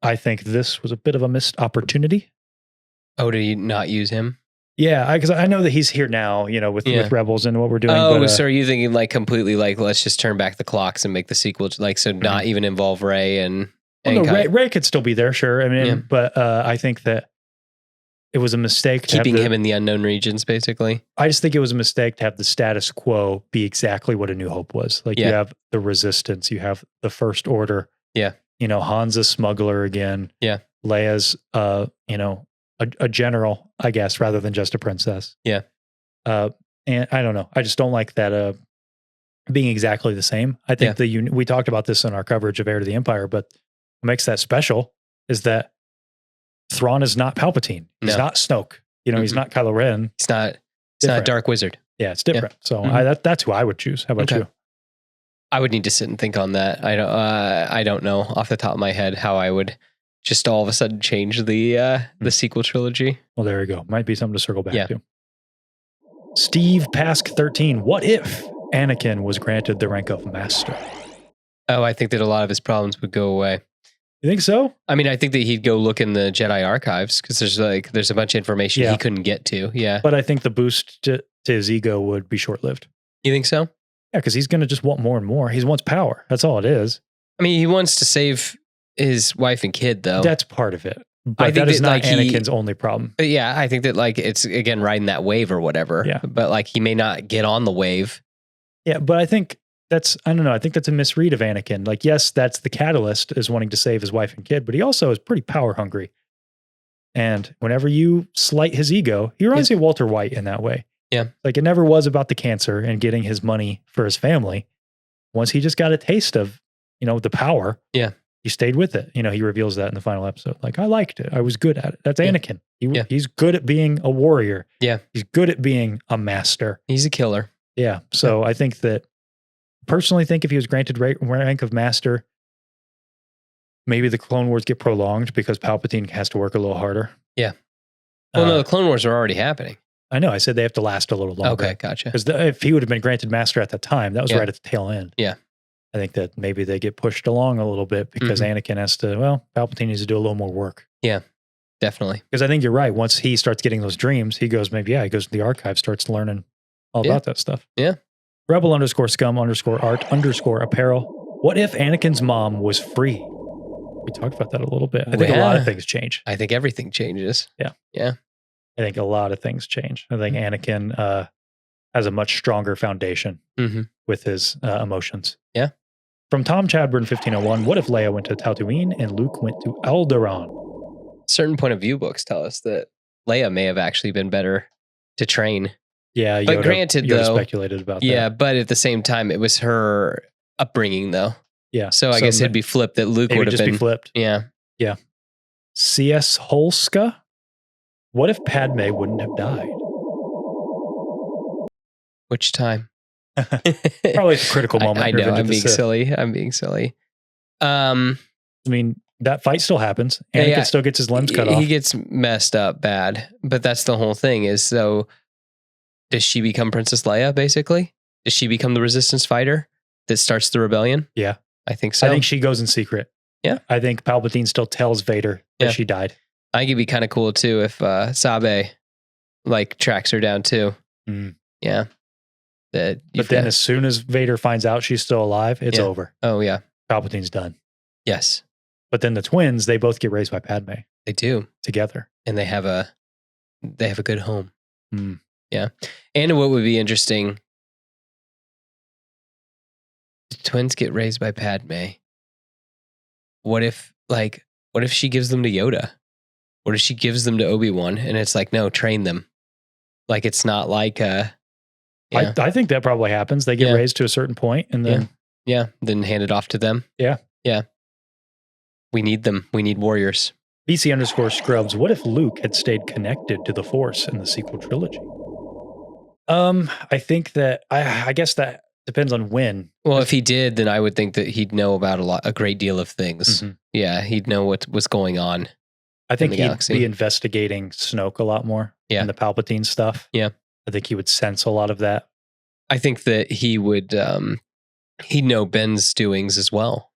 I think this was a bit of a missed opportunity. Oh, did you not use him? Yeah, because I know that he's here now, you know, with Rebels and what we're doing. Oh, so are you thinking like completely like, let's just turn back the clocks and make the sequel, like, so not even involve Rey and... Rey could still be there, sure. I mean, but I think that it was a mistake keeping him in the unknown regions, basically. I just think it was a mistake to have the status quo be exactly what A New Hope was. Like you have the Resistance, you have the First Order. Yeah. You know, Han's a smuggler again. Yeah. Leia's, a general, I guess, rather than just a princess. Yeah. And I don't know. I just don't like that being exactly the same. I think we talked about this in our coverage of Heir to the Empire, but what makes that special is that Thrawn is not Palpatine. He's not Snoke. You know, he's not Kylo Ren. It's not a dark wizard. Yeah, it's different. So that's who I would choose. How about you? I would need to sit and think on that. I don't know off the top of my head how I would just all of a sudden change the sequel trilogy. Well, there you go. Might be something to circle back to. Steve Pask 13. What if Anakin was granted the rank of master? Oh, I think that a lot of his problems would go away. You think so? I mean, I think that he'd go look in the Jedi archives because there's a bunch of information he couldn't get to. Yeah. But I think the boost to his ego would be short-lived. You think so? Yeah, because he's going to just want more and more. He wants power. That's all it is. I mean, he wants to save his wife and kid, though. That's part of it. But that is not Anakin's only problem. Yeah, I think that like it's, again, riding that wave or whatever. Yeah. But like he may not get on the wave. Yeah, but I think I don't know. I think that's a misread of Anakin. Like, yes, that's the catalyst is wanting to save his wife and kid, but he also is pretty power hungry. And whenever you slight his ego, he reminds me of Walter White in that way. Yeah. Like it never was about the cancer and getting his money for his family. Once he just got a taste of, the power. Yeah. He stayed with it. He reveals that in the final episode. Like, I liked it. I was good at it. That's Anakin. He's good at being a warrior. Yeah. He's good at being a master. He's a killer. Yeah. So I think that personally think if he was granted rank of master, maybe the Clone Wars get prolonged because Palpatine has to work a little harder. Yeah. Well, no, the Clone Wars are already happening. I know. I said they have to last a little longer. Okay, gotcha. Because if he would have been granted master at that time, that was right at the tail end. Yeah. think that maybe they get pushed along a little bit because Anakin has to, Palpatine needs to do a little more work. Yeah, definitely. Because I think you're right. Once he starts getting those dreams, he goes to the archive, starts learning all about that stuff. Yeah. Rebel_scum_art_apparel. What if Anakin's mom was free? We talked about that a little bit. I think a lot of things change. I think everything changes. Yeah. Yeah. I think a lot of things change. I think Anakin has a much stronger foundation with his emotions. Yeah. From Tom Chadburn 1501, what if Leia went to Tatooine and Luke went to Alderaan? Certain point of view books tell us that Leia may have actually been better to train. Yeah, but granted, Yoda though, speculated about that. Yeah, but at the same time, it was her upbringing, though. Yeah. So I guess it'd be flipped that Luke would have been flipped. Yeah. Yeah. C.S. Holska, what if Padme wouldn't have died? Which time? Probably a critical moment. I know. I'm being silly. I mean, that fight still happens. Anakin still gets his limbs cut off. He gets messed up bad, but that's the whole thing. Is so. Does she become Princess Leia? Basically, does she become the Resistance fighter that starts the rebellion? Yeah, I think so. I think she goes in secret. Yeah, I think Palpatine still tells Vader that she died. I think it'd be kind of cool too if Sabe tracks her down too. Yeah. But then as soon as Vader finds out she's still alive, it's over. Oh yeah. Palpatine's done. Yes. But then the twins, they both get raised by Padme. They do. Together. And they have a good home. Yeah. And what would be interesting, the twins get raised by Padme. What if she gives them to Yoda? What if she gives them to Obi-Wan and it's like, no, train them. Like it's not like I think that probably happens. They get raised to a certain point and then then hand it off to them. Yeah. Yeah. We need them. We need warriors. BC_Scrubs, what if Luke had stayed connected to the Force in the sequel trilogy? I think that I guess that depends on when. Well, if he did, then I would think that he'd know about a great deal of things. Yeah, he'd know what was going on. I think he'd be investigating Snoke a lot more. Yeah. And the Palpatine stuff. Yeah. I think he would sense a lot of that. I think that he would he'd know Ben's doings as well.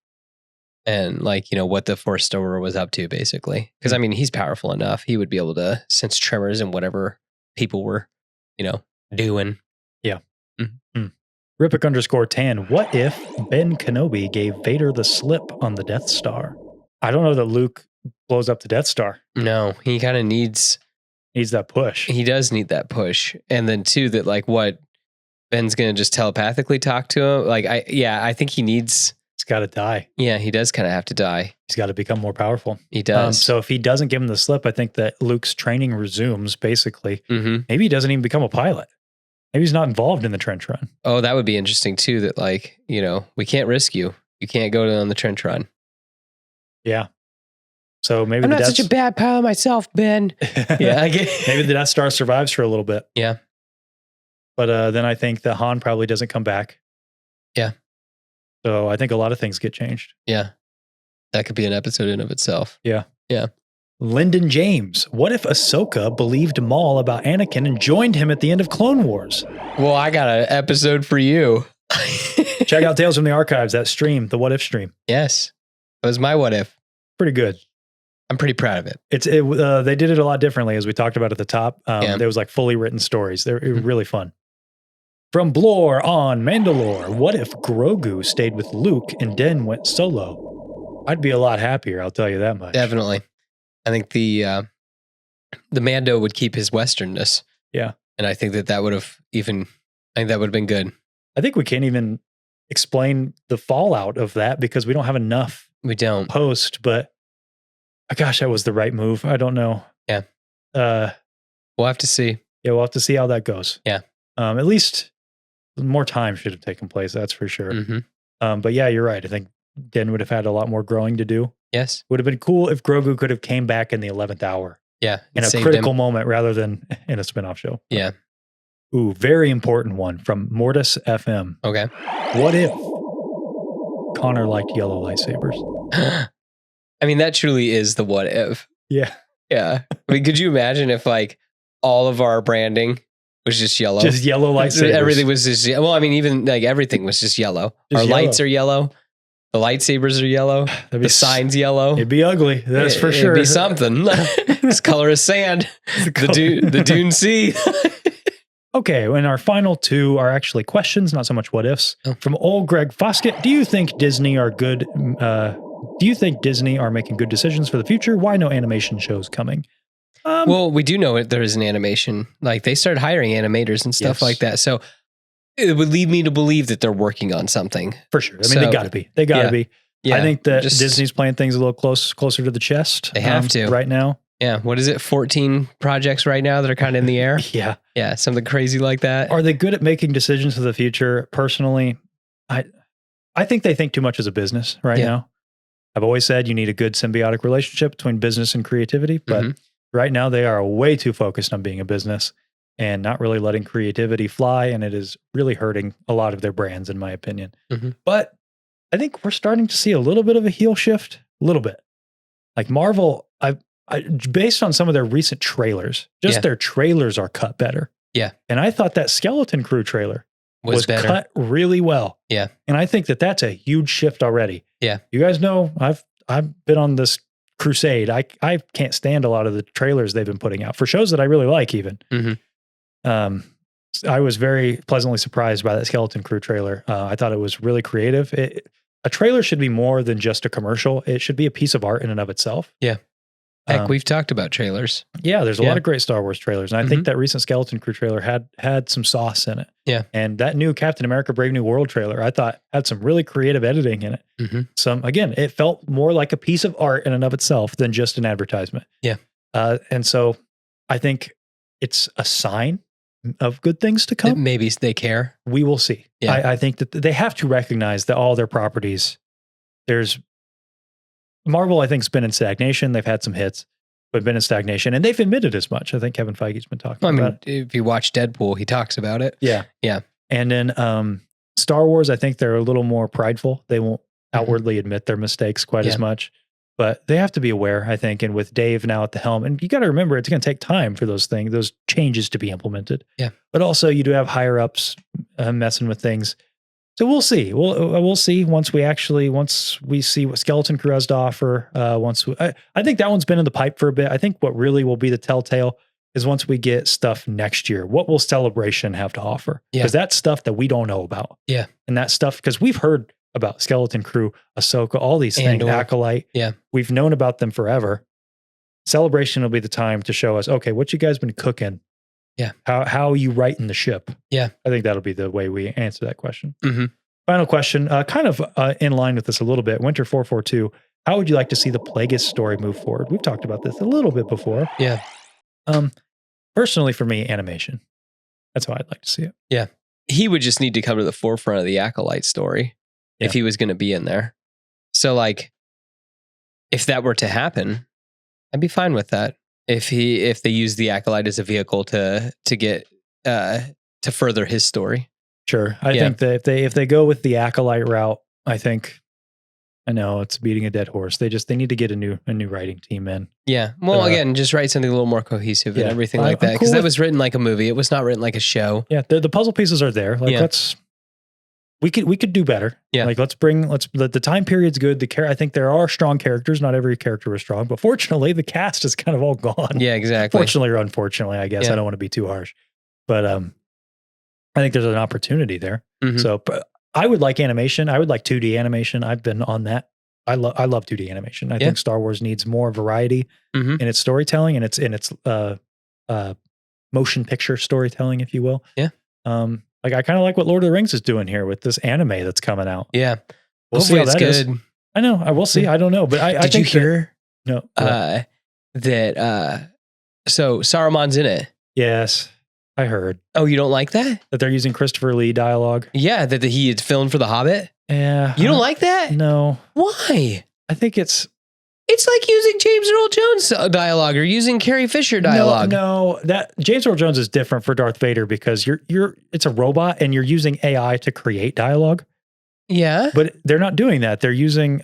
And what the Force Stower was up to, basically. Because he's powerful enough. He would be able to sense tremors and whatever people were, doing. Yeah. Rippic_Tan, what if Ben Kenobi gave Vader the slip on the Death Star? I don't know that Luke blows up the Death Star. No, he kind of needs that push. He does need that push. And then too, that what Ben's going to just telepathically talk to him. I think he's got to die. Yeah, he does kind of have to die. He's got to become more powerful. He does. So if he doesn't give him the slip, I think that Luke's training resumes, basically. Maybe he doesn't even become a pilot. Maybe he's not involved in the trench run. Oh, that would be interesting too, that we can't risk you. You can't go on the trench run. Yeah. So maybe I'm not such a bad pilot myself, Ben. Yeah, I get maybe the Death Star survives for a little bit. Yeah. But then I think that Han probably doesn't come back. Yeah. So I think a lot of things get changed. Yeah. That could be an episode in of itself. Yeah. Yeah. Lyndon James, what if Ahsoka believed Maul about Anakin and joined him at the end of Clone Wars? Well, I got an episode for you. Check out Tales from the Archives, that stream, the What If stream. Yes. It was my what if. Pretty good. I'm pretty proud of it. They did it a lot differently, as we talked about at the top. There was fully written stories. They were really fun. From Blore on Mandalore, what if Grogu stayed with Luke and then went solo? I'd be a lot happier, I'll tell you that much. Definitely. I think the Mando would keep his westernness. Yeah. And I think that would have been good. I think we can't even explain the fallout of that because we don't have enough. We don't. Post, but gosh, that was the right move. I don't know. Yeah. We'll have to see. Yeah, we'll have to see how that goes. Yeah. At least more time should have taken place, that's for sure. But yeah, you're right. I think Den would have had a lot more growing to do. Yes. Would have been cool if Grogu could have came back in the 11th hour. Yeah. In a critical moment rather than in a spinoff show. Yeah. Ooh, very important one from Mortis FM. Okay. What if Connor liked yellow lightsabers? I mean, that truly is the what if. Yeah. Yeah. I mean, could you imagine if all of our branding was just yellow. Just yellow lightsabers. Everything was just, well, I mean, even like everything was just yellow. Our lights are yellow. The lightsabers are yellow. The sign's yellow. It'd be ugly. That's for sure. It'd be something. It's color of sand. The Dune Sea. Okay, and our final two are actually questions, not so much what ifs. From old Greg Foskett, do you think Disney are good? Do you think Disney are making good decisions for the future? Why no animation shows coming? Well, we do know there is an animation. Like they started hiring animators and stuff like that. So it would lead me to believe that they're working on something. For sure. I mean, they got to be. They got to be. Yeah, I think that Disney's playing things a little closer to the chest. They have to right now. Yeah. What is it? 14 projects right now that are kind of in the air. Yeah. Yeah. Something crazy like that. Are they good at making decisions for the future? Personally, I think they think too much as a business right now. I've always said you need a good symbiotic relationship between business and creativity, but right now they are way too focused on being a business and not really letting creativity fly. And it is really hurting a lot of their brands, in my opinion. But I think we're starting to see a little bit of a heel shift, a little bit. Like Marvel, based on some of their recent trailers, their trailers are cut better. Yeah. And I thought that Skeleton Crew trailer was cut really well. Yeah. And I think that that's a huge shift already. Yeah. You guys know I've been on this crusade. I can't stand a lot of the trailers they've been putting out for shows that I really like even. I was very pleasantly surprised by that Skeleton Crew trailer. I thought it was really creative. A trailer should be more than just a commercial. It should be a piece of art in and of itself. Yeah. Heck, we've talked about trailers. Yeah, there's a lot of great Star Wars trailers. And I think that recent Skeleton Crew trailer had some sauce in it. Yeah. And that new Captain America Brave New World trailer, I thought had some really creative editing in it. Again, it felt more like a piece of art in and of itself than just an advertisement. Yeah. And so I think it's a sign of good things to come. Maybe they care. We will see. Yeah. I think that they have to recognize that all their properties, Marvel, I think, has been in stagnation. They've had some hits, but been in stagnation, and they've admitted as much. I think Kevin Feige's been talking about it. If you watch Deadpool, he talks about it. Yeah. Yeah. And then Star Wars, I think they're a little more prideful. They won't outwardly admit their mistakes quite as much, but they have to be aware, I think. And with Dave now at the helm, and you got to remember, it's going to take time for those changes to be implemented. Yeah. But also you do have higher ups messing with things. So we'll see. We'll see once we see what Skeleton Crew has to offer. I think that one's been in the pipe for a bit. I think what really will be the telltale is once we get stuff next year. What will Celebration have to offer? Because that's stuff that we don't know about. Yeah, and that stuff because we've heard about Skeleton Crew, Ahsoka, all these things, Acolyte. Yeah, we've known about them forever. Celebration will be the time to show us. Okay, what you guys been cooking? Yeah. How are you righting the ship? Yeah. I think that'll be the way we answer that question. Final question, kind of in line with this a little bit. Winter 442, how would you like to see the Plagueis story move forward? We've talked about this a little bit before. Yeah. Personally, for me, animation. That's how I'd like to see it. Yeah. He would just need to come to the forefront of the Acolyte story if he was going to be in there. So, like, if that were to happen, I'd be fine with that. If they use the Acolyte as a vehicle to get to further his story. Sure. I think that if they go with the Acolyte route, I know it's beating a dead horse. They need to get a new writing team in. Yeah. Well, again, just write something a little more cohesive and everything like that. Because that was written like a movie. It was not written like a show. Yeah. The puzzle pieces are there. Like we could do better. Yeah. Like the time period's good. I think there are strong characters. Not every character is strong, but fortunately the cast is kind of all gone. Yeah, exactly. Fortunately or unfortunately, I guess. I don't want to be too harsh, but I think there's an opportunity there. So I would like animation. I would like 2D animation. I've been on that. I love 2D animation. I think Star Wars needs more variety in its storytelling and its motion picture storytelling, if you will. Yeah. Like I kind of like what Lord of the Rings is doing here with this anime that's coming out. Yeah. We'll see how that is. I know. I will see. I don't know. But I Did think you hear that so Saruman's in it? Yes. I heard. Oh, you don't like that? That they're using Christopher Lee dialogue? Yeah, that he had filmed for The Hobbit? Yeah. You don't like that? No. Why? I think it's like using James Earl Jones dialogue or using Carrie Fisher dialogue. No, that James Earl Jones is different for Darth Vader because it's a robot and you're using AI to create dialogue. Yeah. But they're not doing that. They're using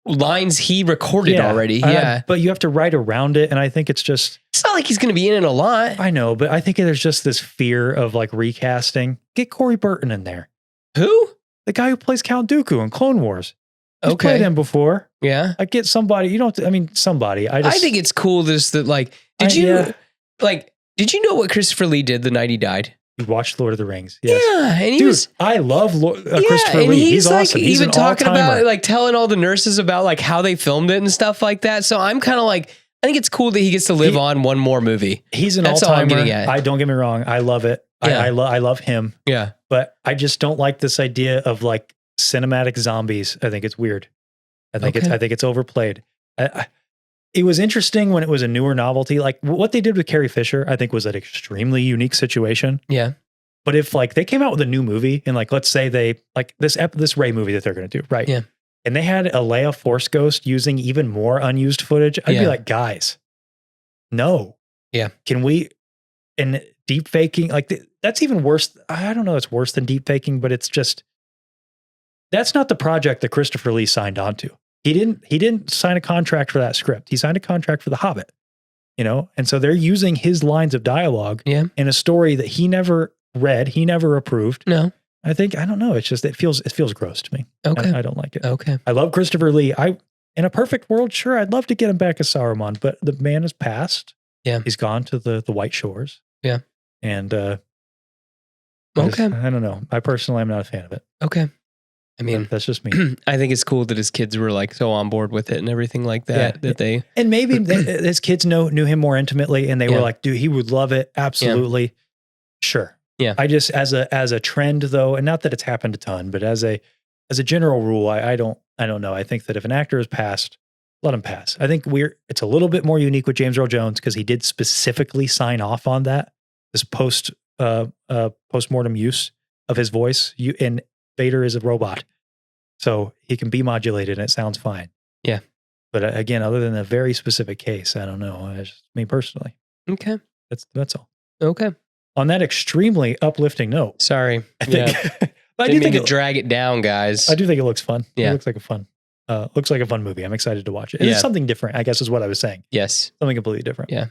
lines he recorded already. Yeah. But you have to write around it. And I think it's just... It's not like he's going to be in it a lot. I know, but I think there's just this fear of like recasting. Get Corey Burton in there. Who? The guy who plays Count Dooku in Clone Wars. He's Okay. played him before. Yeah. I get somebody. You don't... I mean, somebody. I think it's cool just that like... Did you know what Christopher Lee did the night he died? You watched Lord of the Rings. Yes. Yeah, and he Dude, was... I love Christopher and Lee. He's like awesome. He's even an talking all-timer. about like telling all the nurses about like how they filmed it and stuff like that. So I'm kind of like, I think it's cool that he gets to live on one more movie. He's an That's all I'm all-timer. getting at. I don't get me wrong. I love it. Yeah. I love him. Yeah. But I just don't like this idea of like cinematic zombies. I think it's weird. I think it's overplayed. It was interesting when it was a newer novelty. Like what they did with Carrie Fisher, I think was an extremely unique situation. Yeah. But if like they came out with a new movie and like, let's say they like this Rey movie that they're going to do, right? Yeah. And they had a Leia Force Ghost using even more unused footage, I'd be like, guys, no. Yeah. Can we, and deep faking, like that's even worse. I don't know. It's worse than deep faking, but it's just, that's not the project that Christopher Lee signed on to. He didn't sign a contract for that script. He signed a contract for The Hobbit, you know? And so they're using his lines of dialogue in a story that he never read. He never approved. No. I don't know. It's just, it feels gross to me. Okay. I don't like it. Okay. I love Christopher Lee. In a perfect world, sure, I'd love to get him back as Saruman, but the man has passed. Yeah. He's gone to the White Shores. Yeah. And okay. I don't know. I personally am not a fan of it. Okay. I mean, that's just me. I think it's cool that his kids were like so on board with it and everything like that. Yeah. And maybe his kids knew him more intimately, and they were like, "Dude, he would love it." Absolutely, sure. Yeah. I just as a trend though, and not that it's happened a ton, but as a general rule, I don't know. I think that if an actor has passed, let him pass. I think it's a little bit more unique with James Earl Jones because he did specifically sign off on that. This postmortem use of his voice. And Vader is a robot, so he can be modulated and it sounds fine. Yeah. But again, other than a very specific case, I don't know. It's just me personally. Okay. That's all. Okay. On that extremely uplifting note. Sorry. I think, I do think to drag it down, guys. I do think it looks fun. Yeah. It looks like a fun movie. I'm excited to watch it. It's something different, I guess is what I was saying. Yes. Something completely different. Yeah.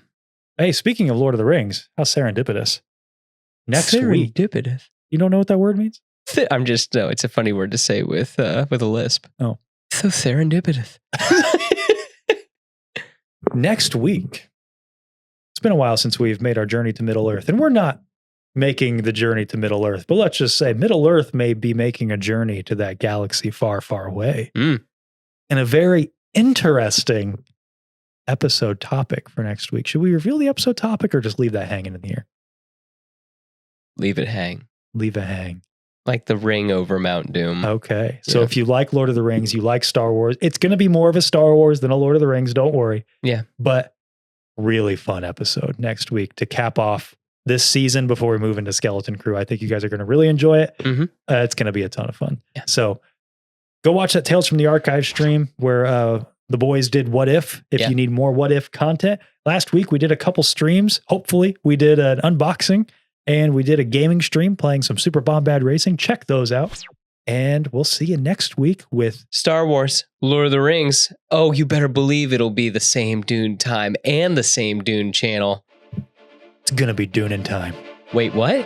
Hey, speaking of Lord of the Rings, how serendipitous. Next week. Serendipitous. You don't know what that word means? No, it's a funny word to say with a lisp. Oh. So serendipitous. Next week. It's been a while since we've made our journey to Middle Earth, and we're not making the journey to Middle Earth, but let's just say Middle Earth may be making a journey to that galaxy far, far away. And a very interesting episode topic for next week. Should we reveal the episode topic or just leave that hanging in the air? Leave it hang. Leave it hang. Like the ring over Mount Doom. Okay. So if you like Lord of the Rings, you like Star Wars, it's going to be more of a Star Wars than a Lord of the Rings. Don't worry. Yeah. But really fun episode next week to cap off this season before we move into Skeleton Crew. I think you guys are going to really enjoy it. It's going to be a ton of fun. Yeah. So go watch that Tales from the Archive stream where the boys did What If you need more What If content. Last week we did a couple streams. Hopefully we did an unboxing and we did a gaming stream playing some Super Bombad Racing. Check those out. And we'll see you next week with Star Wars, Lord of the Rings. Oh, you better believe it'll be the same Dune time and the same Dune channel. It's going to be Dune in time. Wait, what?